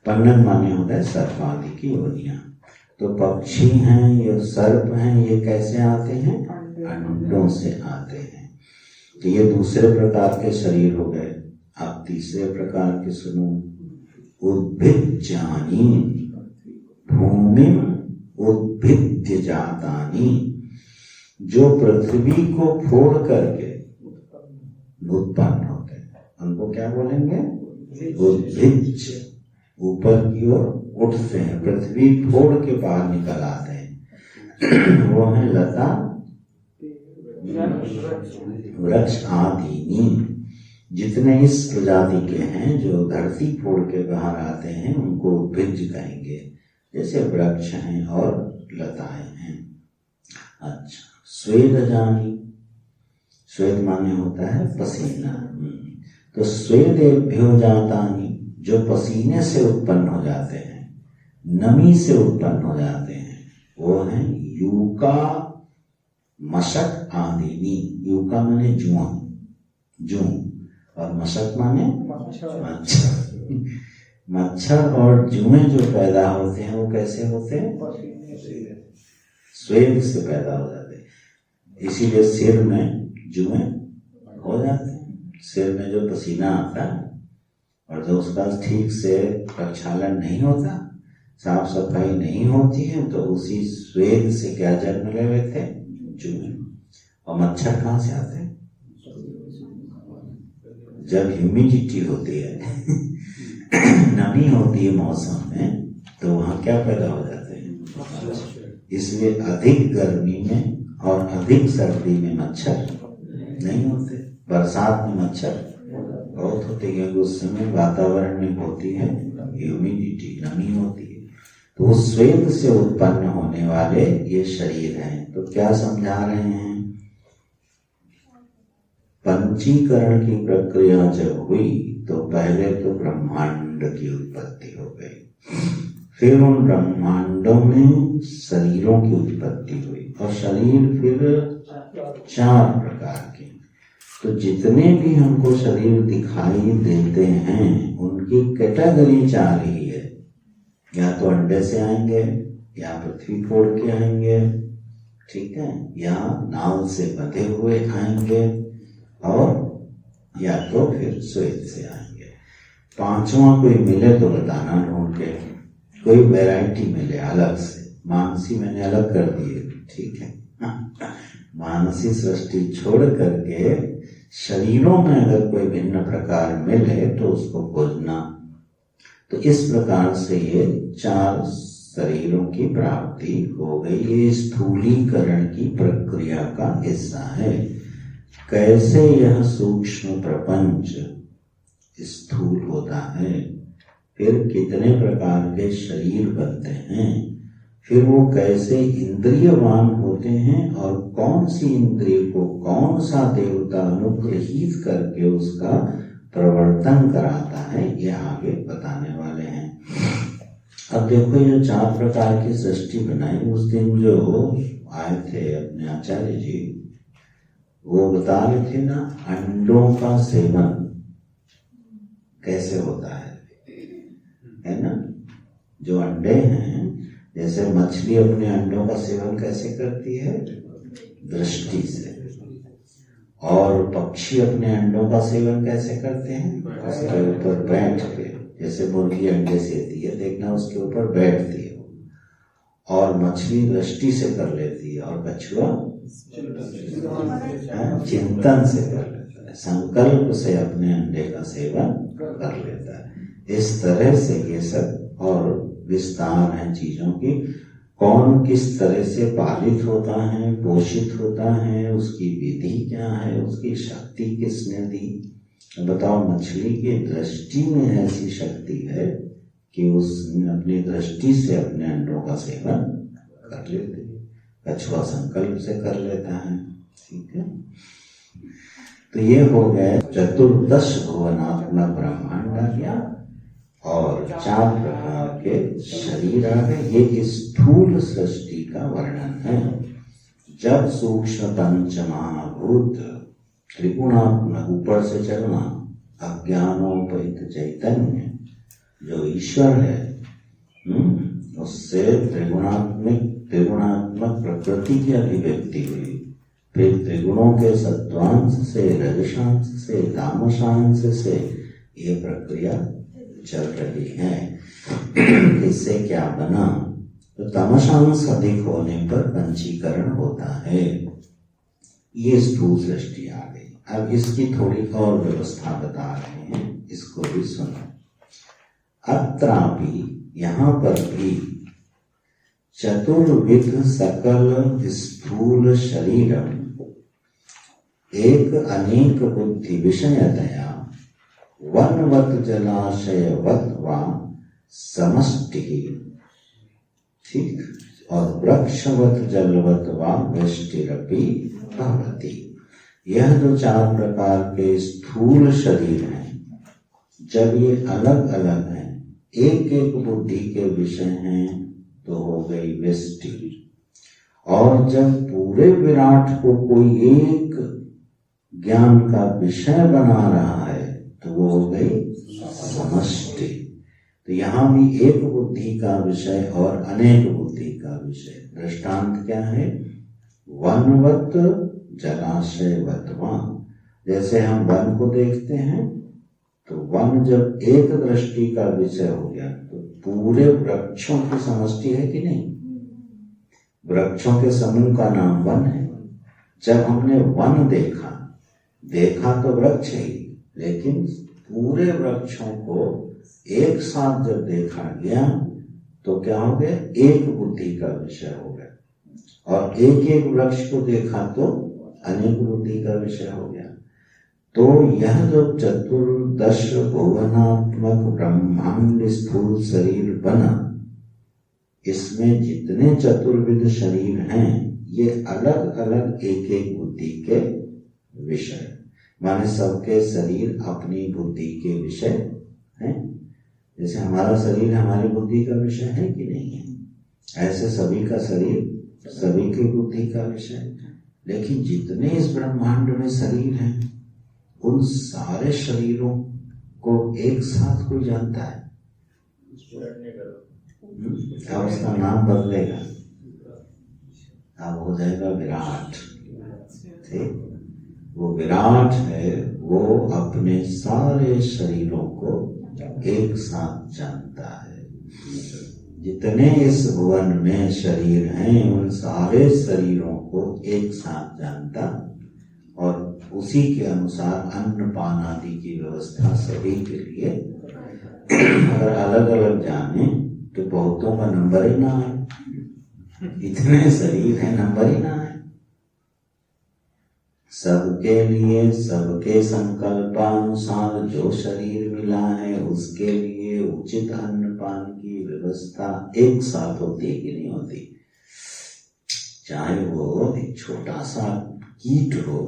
S1: पन्नग माने होता है सर्प आदि की योनियां। तो पक्षी हैं, ये सर्प हैं, ये कैसे आते हैं? अंडों से आते हैं। तो ये दूसरे प्रकार के शरीर हो गए। आप तीसरे प्रकार के सुनो। उद्भिज्यानि भूमिम उद्भिद्य जातानि, जो पृथ्वी को फोड़ करके उत्पन्न होते हैं, उनको क्या बोलेंगे? उद्भिज, ऊपर की ओर उठते हैं, पृथ्वी फोड़ के बाहर निकल आते हैं। वो है लता वृक्ष आदि। जितने इस प्रजाति के हैं जो धरती फोड़ के बाहर आते हैं उनको उद्भिज कहेंगे, जैसे वृक्ष हैं और लताएं हैं। अच्छा, स्वेदजानि, स्वेद माने होता है पसीना। तो स्वेदेभ्यो जातानि, जो पसीने से उत्पन्न हो जाते हैं, नमी से उत्पन्न हो जाते हैं, वो हैं यूका मशक आदिनी। यूका माने जुआ, जू, और मशक माने मच्छर। मच्छर और जुएं जो पैदा होते हैं वो कैसे होते हैं? स्वेद से पैदा हो जाते हैं। इसीलिए सिर में जुएं हो जाते हैं। सिर में जो पसीना आता है और जो उसका ठीक से प्रक्षालन नहीं होता, साफ सफाई नहीं होती है, तो उसी स्वेद से क्या जन्म ले लेते हैं? जुएं। और मच्छर कहाँ से आते हैं? जब ह्यूमिडिटी होती है नमी होती है मौसम में, तो वहाँ क्या पैदा हो जाते हैं? इसलिए अधिक गर्मी में और अधिक सर्दी में मच्छर नहीं होते। बरसात में मच्छर बहुत होते हैं, क्योंकि उस समय वातावरण में होती है ह्यूमिडिटी, नमी होती है। तो उस स्वेद से उत्पन्न होने वाले ये शरीर हैं। तो क्या समझा रहे हैं? पंचीकरण की प्रक्रिया जब हुई तो पहले तो ब्रह्मांड की उत्पत्ति हो गई, फिर उन ब्रह्मांडों में शरीरों की उत्पत्ति हुई, और शरीर फिर 4 प्रकार के। तो जितने भी हमको शरीर दिखाई देते हैं उनकी कैटेगरी 4 ही है। या तो अंडे से आएंगे, या पृथ्वी फोड़ के आएंगे, ठीक है, या नाव से बंधे हुए आएंगे, और या तो फिर स्वेद से आएंगे। 5वां कोई मिले तो बताना ढूंढ के, कोई वैरायटी मिले अलग से। मानसी मैंने अलग कर दिए, ठीक है। मानसी सृष्टि छोड़ करके शरीरों में अगर कोई भिन्न प्रकार मिले तो उसको खोजना। तो इस प्रकार से ये 4 शरीरों की प्राप्ति हो गई। ये स्थूलीकरण की प्रक्रिया का हिस्सा है। कैसे यह सूक्ष्म प्रपंच स्थूल होता है, फिर कितने प्रकार के शरीर बनते हैं, फिर वो कैसे इंद्रियवान होते हैं, और कौन सी इंद्रिय को कौन सा देवता अनुग्रहित करके उसका प्रवर्तन कराता है, ये आगे बताने वाले हैं। अब देखो, ये 4 प्रकार की सृष्टि बनाई। उस दिन जो आए थे अपने आचार्य जी, वो बता रहे थे ना, अंडों का सेवन कैसे होता है ना। जो अंडे हैं, जैसे मछली अपने अंडों का सेवन कैसे करती है? दृष्टि से। और पक्षी अपने अंडों का सेवन कैसे करते हैं? उसके ऊपर बैठ के, जैसे मुर्गी अंडे सेती है, देखना उसके ऊपर बैठती है। और मछली दृष्टि से कर लेती है, और कछुआ चिंतन से कर लेता है, संकल्प से अपने अंडे का सेवन कर लेता है। इस तरह से ये सब और विस्तार है चीजों की। कौन किस तरह से पालित होता है, पोषित होता है, उसकी विधि क्या है, उसकी शक्ति किसने दी। बताओ, मछली की दृष्टि में ऐसी शक्ति है कि उसने अपनी दृष्टि से अपने अंडों का सेवन कर लेती है। कछुआ संकल्प से कर लेता है, ठीक है। तो ये हो गए 14 भुवनात्मक ब्रह्मांड आ गया। और 4 प्रकार के शरीर आ गए। ये स्थूल सृष्टि का वर्णन है। जब सूक्ष्म पंच महाभूत त्रिगुणात्मक ऊपर से चलना, अज्ञानोपहित चैतन्य जो ईश्वर है, उससे त्रिगुणात्मक प्रकृति की अभिव्यक्ति हुई। फिर त्रिगुणों के सत्वांश से, रजसांश से, तामसांश से ये प्रक्रिया चल रही है। इससे क्या बना? तो तामसांश अधिक होने पर पंचीकरण होता है। ये स्थूल सृष्टि आ गई। अब इसकी थोड़ी और व्यवस्था बता रहे हैं, इसको भी सुनो। अत्रापि, यहाँ पर भी, चतुर्विध सकल स्थूल शरीरम एक अनेक बुद्धि विषयतया वनवत जलाशयवत वा समष्टि, ठीक, और वृक्षवत जलवत वा वृष्टिरपि भवति। यह जो 4 प्रकार के स्थूल शरीर हैं, जब ये अलग अलग हैं, एक एक बुद्धि के विषय हैं, तो हो गई वृष्टि। और जब पूरे विराट को कोई एक ज्ञान का विषय बना रहा है, तो वो हो गई समष्टि। तो यहाँ भी एक बुद्धि का विषय और अनेक बुद्धि का विषय। दृष्टांत क्या है? वनवत जलाशयवत वन। जैसे हम वन को देखते हैं, तो वन जब एक दृष्टि का विषय हो गया, तो पूरे वृक्षों की समष्टि है कि नहीं? वृक्षों के समूह का नाम वन है। जब हमने वन देखा तो वृक्ष ही, लेकिन पूरे वृक्षों को एक साथ जब देखा गया, तो क्या हो गया? एक बुद्धि का विषय हो गया। और एक एक वृक्ष को देखा तो अनेक बुद्धि का विषय हो गया। तो यह जो चतुर्दश भुवनात्मक ब्रह्मांड स्थूल शरीर बना, इसमें जितने चतुर्विध शरीर हैं, ये अलग अलग एक एक बुद्धि के विषय, माने सबके शरीर अपनी बुद्धि के विषय हैं। जैसे हमारा शरीर हमारी बुद्धि का विषय है कि नहीं है, ऐसे सभी का शरीर सभी की बुद्धि का विषय। लेकिन जितने इस ब्रह्मांड में शरीर हैं, उन सारे शरीरों को एक साथ कोई जानता है? अब उसका नाम बदलेगा, अब हो जाएगा विराट। ठीक, वो विराट है, वो अपने सारे शरीरों को एक साथ जानता है। जितने इस भुवन में शरीर हैं, उन सारे शरीरों को एक साथ जानता, और उसी के अनुसार अन्न पान आदि की व्यवस्था सभी के लिए। अगर अलग अलग जाने तो बहुतों का नंबर ही ना है। इतने शरीर है, नंबर ही ना है। सबके लिए, सबके संकल्पानुसार जो शरीर मिला है, उसके लिए उचित अन्न पान की व्यवस्था एक साथ होती है कि नहीं होती? चाहे वो एक छोटा सा कीट हो,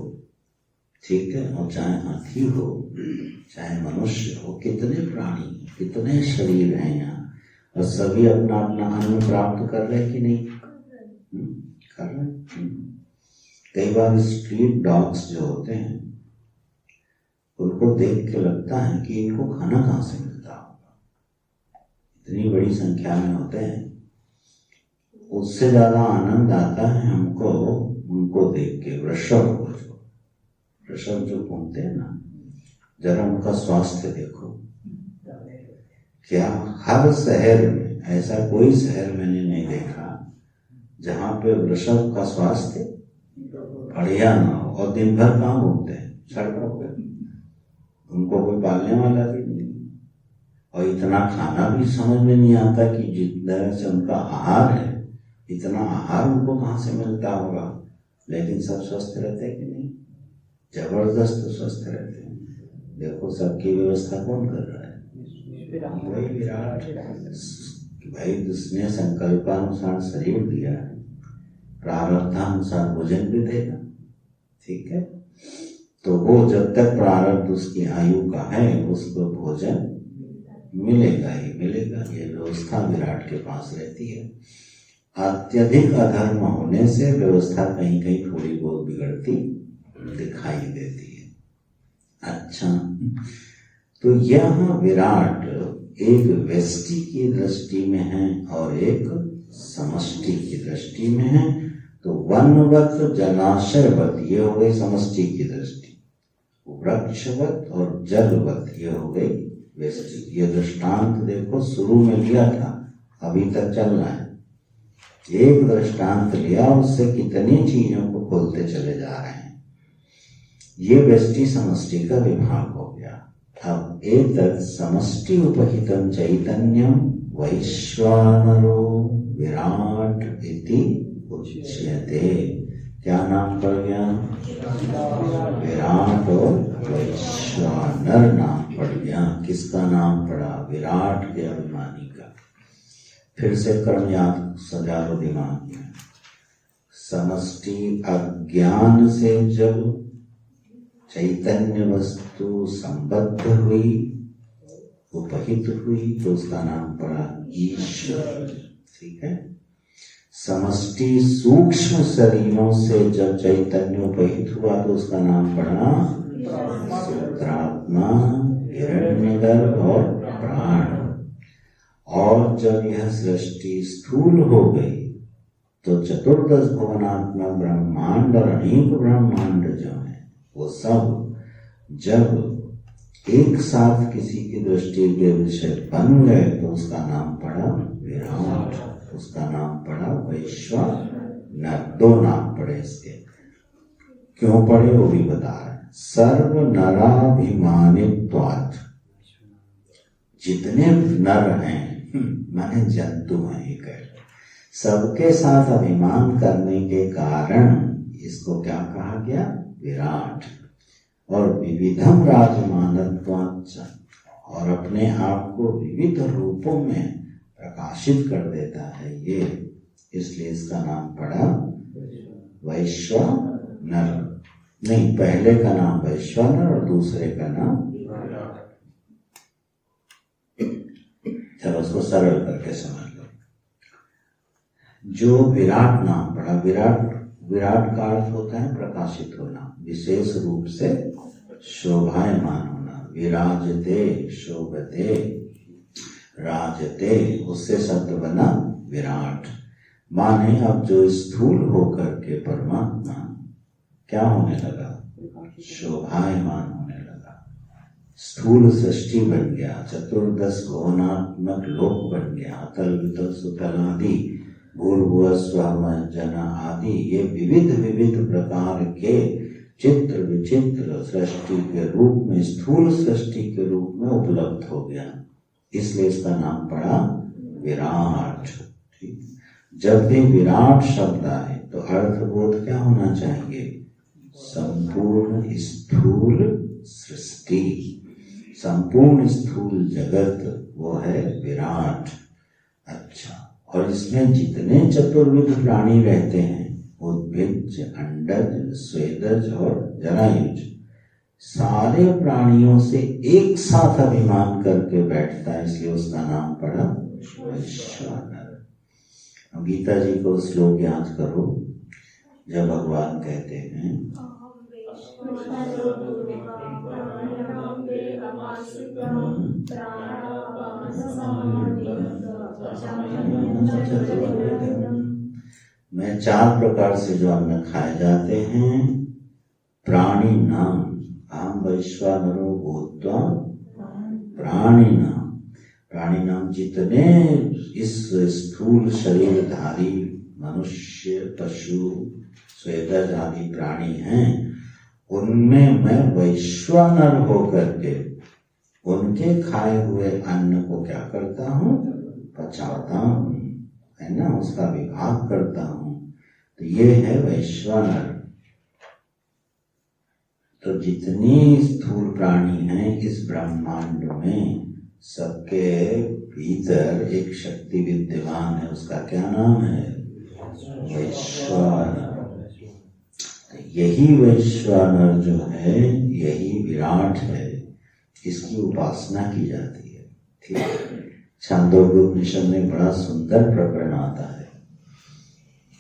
S1: ठीक है, और चाहे हाथी हो, चाहे मनुष्य हो, कितने प्राणी, कितने शरीर हैं यहाँ, और सभी अपना अपना अन्न प्राप्त कर रहे कि नहीं कर रहे? कई बार स्ट्रीट डॉग्स जो होते हैं, उनको देख के लगता है कि इनको खाना कहाँ से मिलता होगा, इतनी बड़ी संख्या में होते हैं। उससे ज्यादा आनंद आता है हमको उनको देख के। वृषभ जो घूमते हैं ना, जरा उनका स्वास्थ्य देखो। क्या हर शहर में, ऐसा कोई शहर मैंने नहीं देखा जहाँ पे वृषभ का स्वास्थ्य बढ़िया ना हो, और दिन भर कहाँ घूमते हैं? सड़कों पे। उनको कोई पालने वाला भी नहीं, और इतना खाना भी समझ में नहीं आता कि जितना से उनका आहार है, इतना आहार उनको कहाँ से मिलता होगा। लेकिन सब स्वस्थ रहते हैं कि नहीं? जबरदस्त स्वस्थ रहते हैं। देखो सबकी व्यवस्था कौन कर रहा है? वही विराट। भाई उसने संकल्पानुसार शरीर दिया है, प्रारब्धानुसार भोजन भी देगा, ठीक है। तो वो जब तक प्रारब्ध उसकी आयु का है, उसको भोजन मिलेगा ही मिलेगा। ये व्यवस्था विराट के पास रहती है। अत्यधिक अधर्म होने से व्यवस्था कहीं कहीं थोड़ी बहुत बिगड़ती दिखाई देती है। अच्छा, तो यह विराट एक व्यष्टि की दृष्टि में है और एक समष्टि की दृष्टि में है। तो वनवत जलाशयवत ये हो गई समष्टि की दृष्टि, वृक्षवत और जलवत ये हो गई व्यष्टि। ये दृष्टांत देखो शुरू में लिया था, अभी तक चल रहा है। एक दृष्टांत लिया, उससे कितनी चीजों को खोलते चले जा रहे हैं। ये व्यष्टि समष्टि का विभाग हो गया। अब एतत् समष्टि उपहितं चैतन्यं वैश्वानरो विराट इति उच्यते। क्या नाम पड़ गया? विराट और वैश्वानर नाम पड़ गया। किसका नाम पड़ा? विराट के अभिमानी का। फिर से कर्म याद सजा लो दिमाग में। समष्टि अज्ञान से जब चैतन्य वस्तु संबद्ध हुई, उपहित हुई, तो उसका नाम पड़ा ईश्वर। ठीक है। समष्टि सूक्ष्म शरीरों से जब चैतन्य उपहित हुआ तो उसका नाम पड़ा सूत्रात्मा, हिरण्यगर्भ और प्राण। और जब यह सृष्टि स्थूल हो गई तो चतुर्दश भुवनात्मक ब्रह्मांड और अनेक ब्रह्मांड जो है वो सब जब एक साथ किसी की दृष्टि के विषय बन गए तो उसका नाम पड़ा विराट, उसका नाम पड़ा वैश्वानर। दो नाम पड़े इसके। क्यों पड़े वो भी बता रहे हैं। सर्व नराभिमानित्वात्, जितने नर हैं माने जंतु हैं, ये कह सबके साथ अभिमान करने के कारण इसको क्या कहा गया? विराट। और विविधम राजमानत्वाच्च, और अपने आप को विविध रूपों में प्रकाशित कर देता है ये, इसलिए इसका नाम पड़ा वैश्वानर। नहीं, पहले का नाम वैश्वानर और दूसरे का नाम। चलो उसको सरल करके समझ लो। जो विराट नाम पड़ा, विराट का अर्थ होता है प्रकाशित होना, विशेष रूप से शोभायमान होना। विराजते, शोभते, राजते, उससे शब्द बना विराट। माने अब जो स्थूल होकर के परमात्मा क्या होने लगा? शोभायमान होने लगा। स्थूल सृष्टि बन गया, चतुर्दश भुवनात्मक लोक बन गया, अतल वितल सुतल आदि, भूर्भुवः स्वः जन आदि, ये विविध विविध प्रकार के चित्र विचित्र सृष्टि के रूप में, स्थूल सृष्टि के रूप में उपलब्ध हो गया। इसलिए इसका नाम पड़ा विराट। ठीक। जब भी विराट शब्द आए तो अर्थबोध क्या होना चाहिए? संपूर्ण स्थूल सृष्टि, संपूर्ण स्थूल जगत वो है विराट। अच्छा, और इसमें जितने चतुर्विध प्राणी रहते हैं, उद्भिज, अंडज, स्वेदज और जरायुज, सारे प्राणियों से एक साथ अभिमान करके बैठता है, इसलिए उसका नाम पड़ा वैश्वानर। गीता जी को श्लोक याद करो, जब भगवान कहते हैं मैं 4 प्रकार से जो अन्न खाए जाते हैं, प्राणी नाम, अहम वैश्वानरो भूत्वा प्राणी नाम। प्राणी नाम जितने इस स्थूल शरीरधारी मनुष्य, पशु, स्वेदज आदि प्राणी हैं, उनमें मैं वैश्वानर होकर के उनके खाए हुए अन्न को क्या करता हूँ? पचाता हूँ, है ना, उसका विभाग करता हूँ। तो ये है वैश्वानर। तो जितनी स्थूल प्राणी हैं इस ब्रह्मांड में, सबके भीतर एक शक्ति विद्यमान है, उसका क्या नाम है? वैश्वानर। यही वैश्वानर जो है, यही विराट है, इसकी उपासना की जाती है। ठीक है। छांदोग्य उपनिषद में बड़ा सुंदर प्रकरण आता है।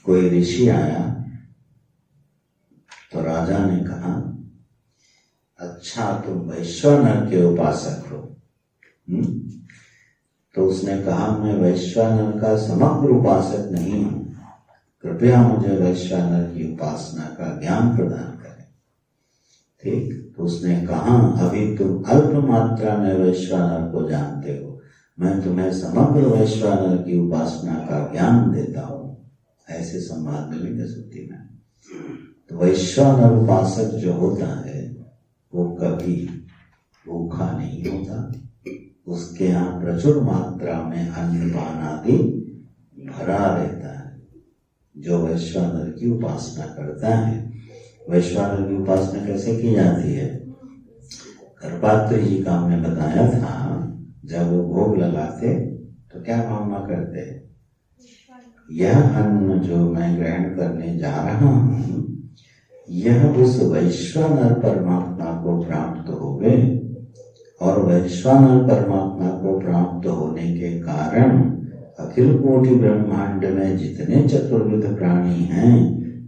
S1: कोई ऋषि आया तो राजा ने कहा, अच्छा तुम वैश्वानर के उपासक हो। तो उसने कहा, मैं वैश्वानर का समग्र उपासक नहीं हूं, कृपया मुझे वैश्वानर की उपासना का ज्ञान प्रदान करें। ठीक। तो उसने कहा, अभी तुम अल्प मात्रा में वैश्वानर को जानते हो, मैं तुम्हें समग्र वैश्वानर की उपासना का ज्ञान देता हूं। ऐसे संवाद मिलेंगे सुक्ति में। तो वैश्वानर उपासक जो होता है वो कभी भूखा नहीं होता, उसके यहाँ प्रचुर मात्रा में अन्न पान आदि भरा रहता है। जो वैश्वानर की उपासना करता है, वैश्वानर की उपासना कैसे की जाती है? करपात्री जी का हमने बताया था, जब वो भोग लगाते तो क्या भावना करते? यह अन्न जो मैं ग्रहण करने जा रहा हूं, यह उस वैश्वानर परमात्मा को प्राप्त हो गए, और वैश्वानर परमात्मा को प्राप्त होने के कारण अखिल कोटि ब्रह्मांड में जितने चतुर्विध प्राणी हैं,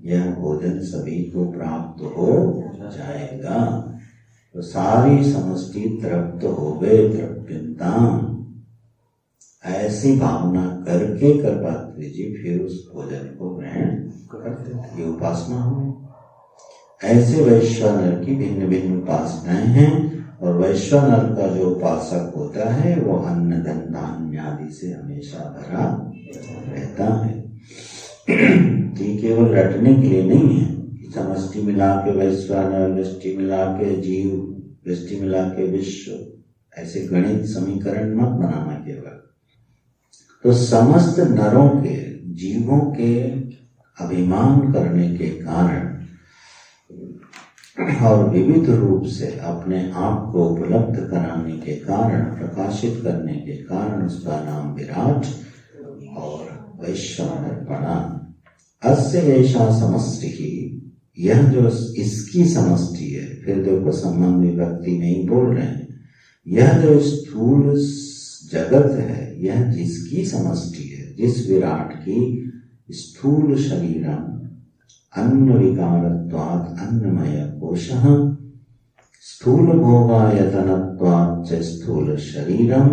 S1: यह भोजन सभी को प्राप्त हो जाएगा। तो सारी समष्टि तृप्त हो गए, तृप्यंता। ऐसी भावना करके करपात्री जी फिर उस भोजन को ग्रहण करते थे। ये उपासना हो। ऐसे वैश्वानर की भिन्न भिन्न उपासनाएं हैं, और वैश्वानर का जो उपासक होता है वो अन्न धन धान्य आदि से हमेशा भरा रहता है। ये केवल रटने के लिए नहीं है, समष्टि मिला के वैश्वानर, व्यष्टि मिला के जीव, व्यष्टि मिला के विश्व, ऐसे गणित समीकरण मत बनाना केवल। तो समस्त नरों के, जीवों के अभिमान करने के कारण और विविध रूप से अपने आप को उपलब्ध कराने के कारण, प्रकाशित करने के कारण उसका नाम विराट और वैश्वानर पड़ा। अस्य ऐसा समष्टि ही, यह जो इसकी समष्टि है, फिर देखो संबंध विभक्ति में ही बोल रहे हैं, यह जो स्थूल जगत है, यह जिसकी समष्टि है, जिस विराट की स्थूल शरीरम अन्न विकारत्वात् अन्नमय कोशः स्थूल भोगायतनत्वात् च स्थूल शरीरम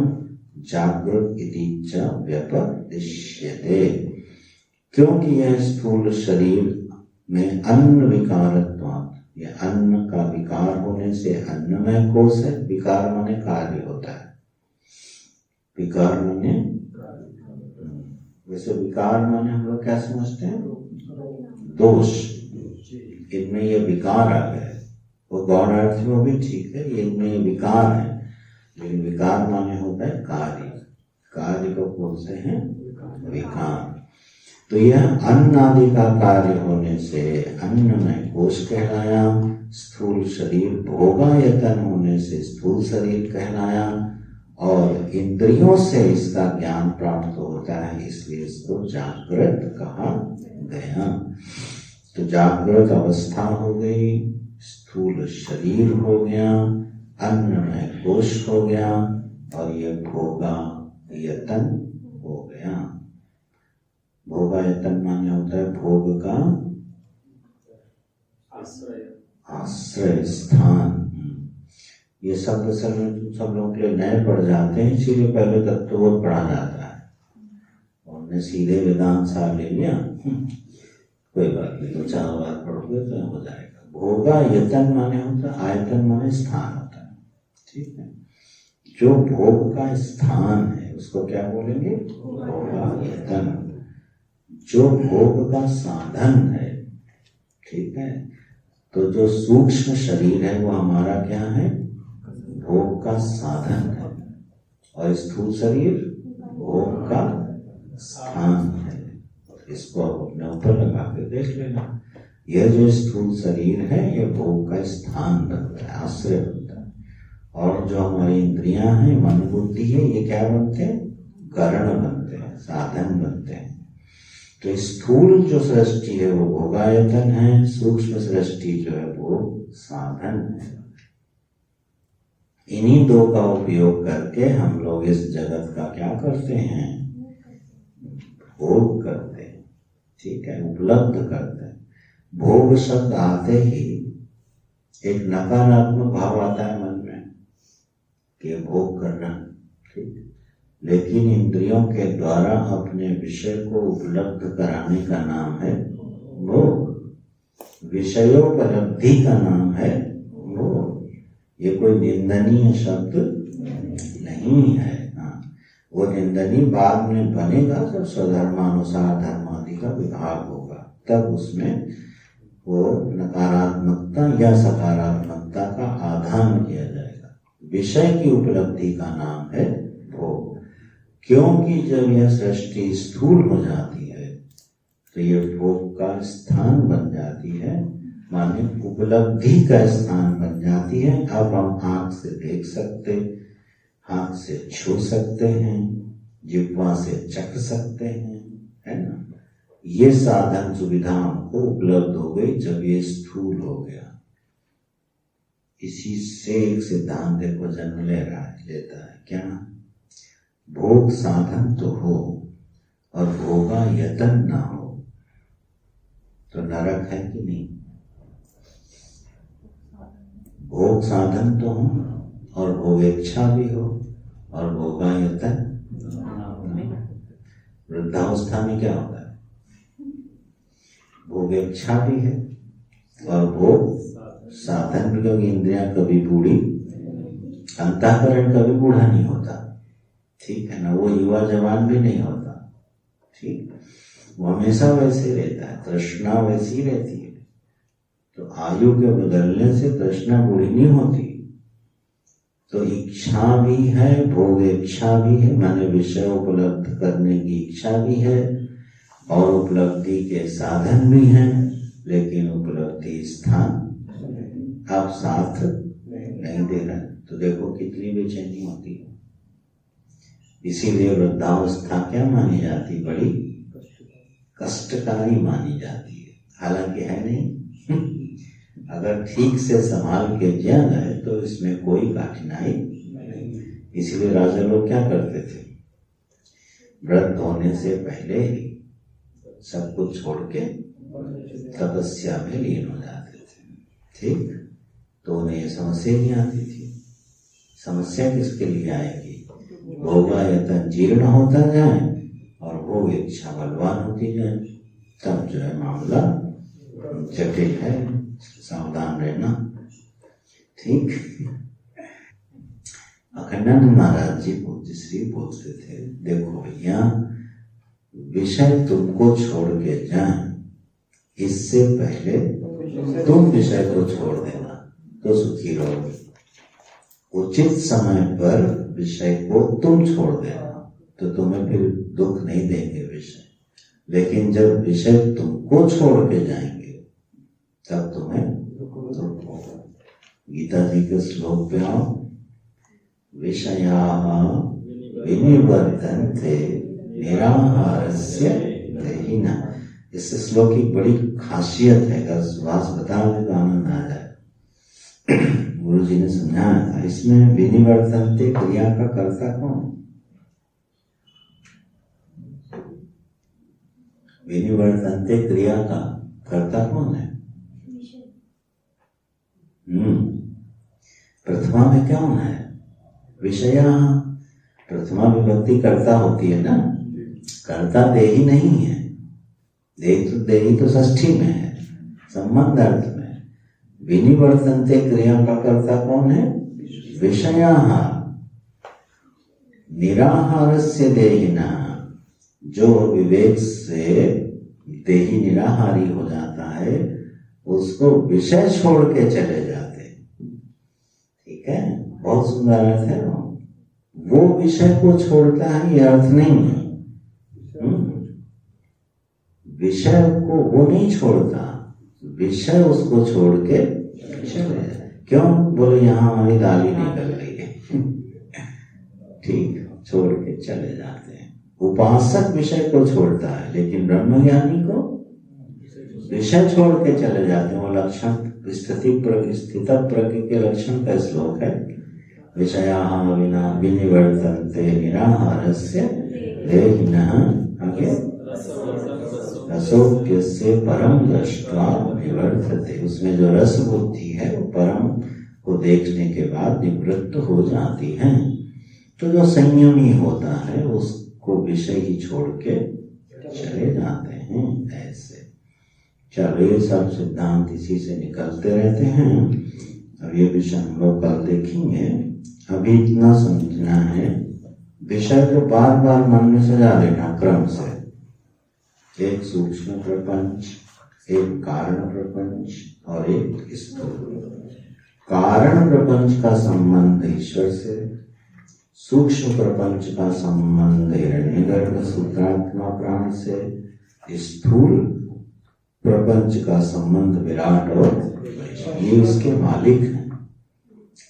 S1: जागृत इति च व्यपदिश्यते। क्योंकि यह स्थूल शरीर में अन्न विकारत्वात्, यह अन्न का विकार होने से अन्नमय कोश है। विकार माने कार्य होता है, विकार माने, वैसे विकार माने हम लोग क्या समझते हैं? दोष। इनमें ये विकार आ गया है, वो गौण अर्थ में भी ठीक है, ये इनमें विकार है, लेकिन विकार माने होता है कार्य, कार्य को बोलते हैं विकार। तो यह अन्न आदि का कार्य होने से अन्नमय कोश कहलाया, स्थूल शरीर भोगायतन होने से स्थूल शरीर कहलाया, और इंद्रियों से इसका ज्ञान प्राप्त होता है, इसलिए इसको जागृत कहा गया। तो जागृत अवस्था हो गई, स्थूल शरीर हो गया, अन्नमय कोश हो गया, और ये भोगायतन हो गया। भोगायतन माने होता है भोग का आश्रय स्थान। ये शब्द सब लोगों के लिए नए पढ़ जाते हैं, इसीलिए पहले तत्वबोध पढ़ा जाता है, उन्होंने सीधे वेदांत सार ले लिया। कोई बात नहीं, तो 4 बार पढ़ोगे तो हो जाएगा। भोगायतन माने होता है, आयतन माने स्थान होता है, ठीक है। जो भोग का स्थान है उसको क्या बोलेंगे? भोगायतन। जो भोग का साधन है, ठीक है। तो जो सूक्ष्म शरीर है वो हमारा क्या है? भोग का साधन है, और स्थूल शरीर भोग का स्थान है। इसको अपने ऊपर लगा के देख लेना। यह जो स्थूल शरीर है ये भोग का स्थान बनता है, आश्रय बनता है, और जो हमारी इंद्रियां हैं, मन बुद्धि है, ये क्या बनते हैं? कारण बनते हैं, साधन बनते हैं। तो स्थूल जो सृष्टि है वो भोगायतन है, सूक्ष्म सृष्टि जो है वो साधन है। इन्हीं दो का उपयोग करके हम लोग इस जगत का क्या करते हैं, भोग करते हैं, ठीक है, उपलब्ध करते हैं। भोग शब्द आते ही एक नकारात्मक भाव आता है मन में कि भोग करना, ठीक, लेकिन इंद्रियों के द्वारा अपने विषय को उपलब्ध कराने का नाम है भोग। विषयोपलब्धि का नाम है भोग। ये कोई निंदनीय शब्द नहीं है। हाँ, वो निंदनीय बाद में बनेगा जब स्वधर्मानुसार धर्मादि का विभाग होगा, तब उसमें वो नकारात्मकता या सकारात्मकता का आधान किया जाएगा। विषय की उपलब्धि का नाम है भोग। क्योंकि जब यह सृष्टि स्थूल हो जाती है तो ये भोग का स्थान बन जाती है, माने उपलब्धि का स्थान बन जाती है। अब हम आंख से देख सकते, हाथ से छू सकते हैं, जिह्वा से चख सकते हैं, है ना। ये साधन सुविधा हमको उपलब्ध हो गई जब ये स्थूल हो गया। इसी से एक सिद्धांत देखो जन्म लेता है, क्या, भोग साधन तो हो और भोगा यतन ना हो तो नरक है कि नहीं। भोग साधन तो हो और भोगेच्छा भी हो और भोगा यतन। वृद्धावस्था में क्या होता है, भोगेच्छा भी है और भोग साधन भी, क्योंकि इंद्रियां कभी बूढ़ी, अंतःकरण कभी बूढ़ा नहीं होता, ठीक है ना। वो युवा जवान भी नहीं होता, ठीक, वो हमेशा वैसे रहता है, तृष्णा वैसी रहती है। तो आयु के बदलने से तृष्णा बूढ़ी नहीं होती। तो इच्छा भी है, भोग इच्छा भी है, माने विषय उपलब्ध करने की इच्छा भी है और उपलब्धि के साधन भी हैं, लेकिन उपलब्धि स्थान आप साथ नहीं दे रहे। तो देखो कितनी बेचैनी होती है। इसीलिए वृद्धावस्था क्या मानी जाती, बड़ी कष्टकारी मानी जाती है, हालांकि है नहीं। अगर ठीक से संभाल के किया जाए तो इसमें कोई कठिनाई नहीं। इसलिए राजा लोग क्या करते थे, व्रत होने से पहले ही सब कुछ छोड़ के तपस्या में लीन हो जाते थे, ठीक। तो उन्हें ये समस्या नहीं आती थी। समस्या किसके लिए आएगी, भोगायतन जीर्ण होता जाए और भोग इच्छा बलवान होती जाए, तब जो है मामला जटिल है। सावधान रहना, ठीक। अखंडानंद महाराज जी पूज्य श्री बोलते थे, देखो भैया, विषय तुमको छोड़ के जाए इससे पहले तुम विषय को छोड़ देना तो सुखी रहोगे। उचित समय पर विषय को तुम छोड़ देना तो तुम्हें फिर दुख नहीं देंगे विषय, लेकिन जब विषय तुमको छोड़ के जाएंगे तब तुम्हें दुख होगा। गीता जी के श्लोक पे आओ, विषयाः विनिवर्तन्ते निराहारस्य देहिनः। इस श्लोक की बड़ी खासियत है, अगर सुभाष बताने तो आनंद आ जाए। गुरु जी ने समझाया था, इसमें विनिवर्तन्ते क्रिया का कर्ता कौन, विनिवर्तन्ते क्रिया का कर्ता कौन है। प्रथमा में क्या होना है, विषया। प्रथमा विभक्ति कर्ता होती है ना, कर्ता देही नहीं है। देही तो षष्ठी में है, संबंध अर्थ में। विनिवर्तन्ते क्रिया का कर्ता कौन है, विषया। निराहारस्य देहिनः, जो विवेक से देही निराहारी हो जाता है उसको विषय छोड़ के चले जाते, ठीक है। बहुत सुंदर अर्थ है। वो विषय को छोड़ता है ये अर्थ नहीं है, विषय को वो नहीं छोड़ता, विषय उसको छोड़ के चले जाए। क्यों, बोले यहाँ हमारी दाली निकल रही है, ठीक, छोड़ के चले जाते हैं। उपासक विषय को छोड़ता है, लेकिन ब्रह्मज्ञानी को विषय छोड़ के चले जाते हैं। वो लक्षण स्थित प्रज्ञ के लक्षण का श्लोक है, विषयाः विना विनिवर्तन्ते निराहारस्य देहिनः आगे रसोप्यस्य परम दृष्ट्वा निवर्तते। उसमें जो रस बुद्धि है वो परम को देखने के बाद निवृत्त हो जाती है। तो जो संयमी होता है उसको विषय ही छोड़ के चले जाते हैं। ऐसे चलो ये सब सिद्धांत इसी से निकलते रहते हैं। अब ये विषय हम लोग कल देखेंगे। अभी इतना समझना है, विषय को बार बार मन में सजा लेना क्रम से। एक सूक्ष्म प्रपंच, एक कारण प्रपंच और एक स्थूल। कारण प्रपंच का संबंध ईश्वर से, सूक्ष्म प्रपंच का संबंध हिरण्यगर्भ सूत्रात्मा प्राण से, स्थूल प्रपंच का संबंध विराट और ये उसके मालिक हैं।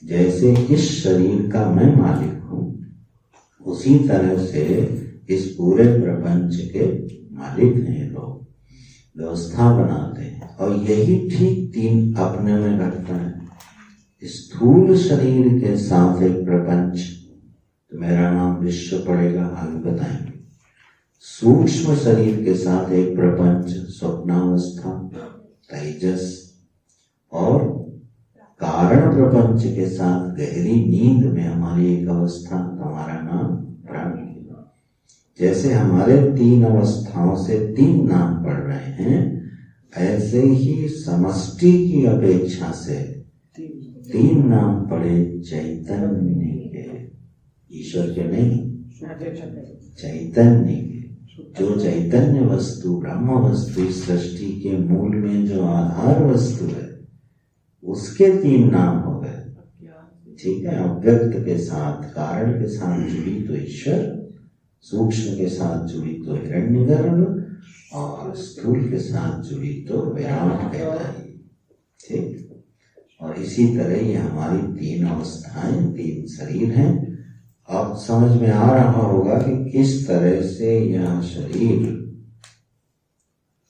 S1: जैसे इस शरीर का मैं मालिक हूँ, उसी तरह से इस पूरे प्रपंच के मालिक हैं लोग, व्यवस्था बनाते हैं। और यही ठीक तीन अपने में घटता है। स्थूल शरीर के साथ एक प्रपंच, तो मेरा नाम विश्व पड़ेगा, आगे बताएंगे। सूक्ष्म शरीर के साथ एक प्रपंच, स्वप्नावस्था, तेजस, और कारण प्रपंच के साथ गहरी नींद में हमारी एक अवस्था, हमारा नाम प्राण। जैसे हमारे तीन अवस्थाओं से तीन नाम पड़ रहे हैं, ऐसे ही समष्टि की अपेक्षा से तीन नाम पड़े चैतन्य के, ईश्वर के नहीं, चैतन्य के। जो चैतन्य वस्तु, ब्रह्म वस्तु, इस सृष्टि के मूल में जो आधार वस्तु है, उसके तीन नाम हो गए। ठीक है, अव्यक्त के साथ, कारण के साथ जुड़ी तो ईश्वर, सूक्ष्म के साथ जुड़ी तो हिरण्यगर्भ, और स्थूल के साथ जुड़ी तो विराट कहलाए। ठीक, और इसी तरह ये हमारी तीन अवस्थाएं, तीन शरीर हैं। अब समझ में आ रहा होगा कि किस तरह से यह शरीर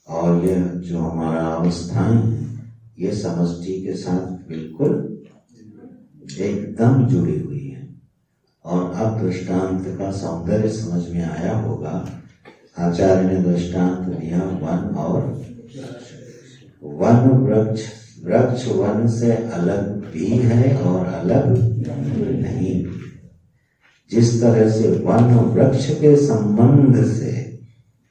S1: और यह जो हमारा अवस्थाएं हैं, ये समष्टि के साथ बिल्कुल एकदम जुड़ी हुई है। और अब दृष्टांत का सौंदर्य समझ में आया होगा। आचार्य ने दृष्टांत दिया वन और वन वृक्ष। वृक्ष वन से अलग भी है और अलग नहीं भी। जिस तरह से वन वृक्ष के संबंध से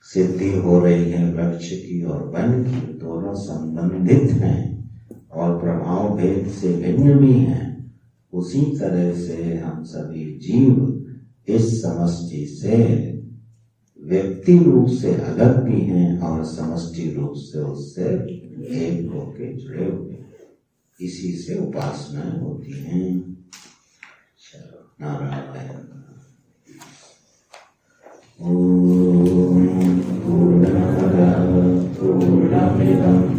S1: सिद्धि हो रही है वृक्ष की और वन की, दोनों संबंधित हैं और प्रभाव भेद से भिन्न भी हैं, उसी तरह से हम सभी जीव इस समष्टि से व्यक्ति रूप से अलग भी हैं और समष्टि रूप से उससे एक होके जुड़े हुए हैं। इसी से उपासनाएं होती हैं। नारायण। ओम पूर्णमदः पूर्णमिदं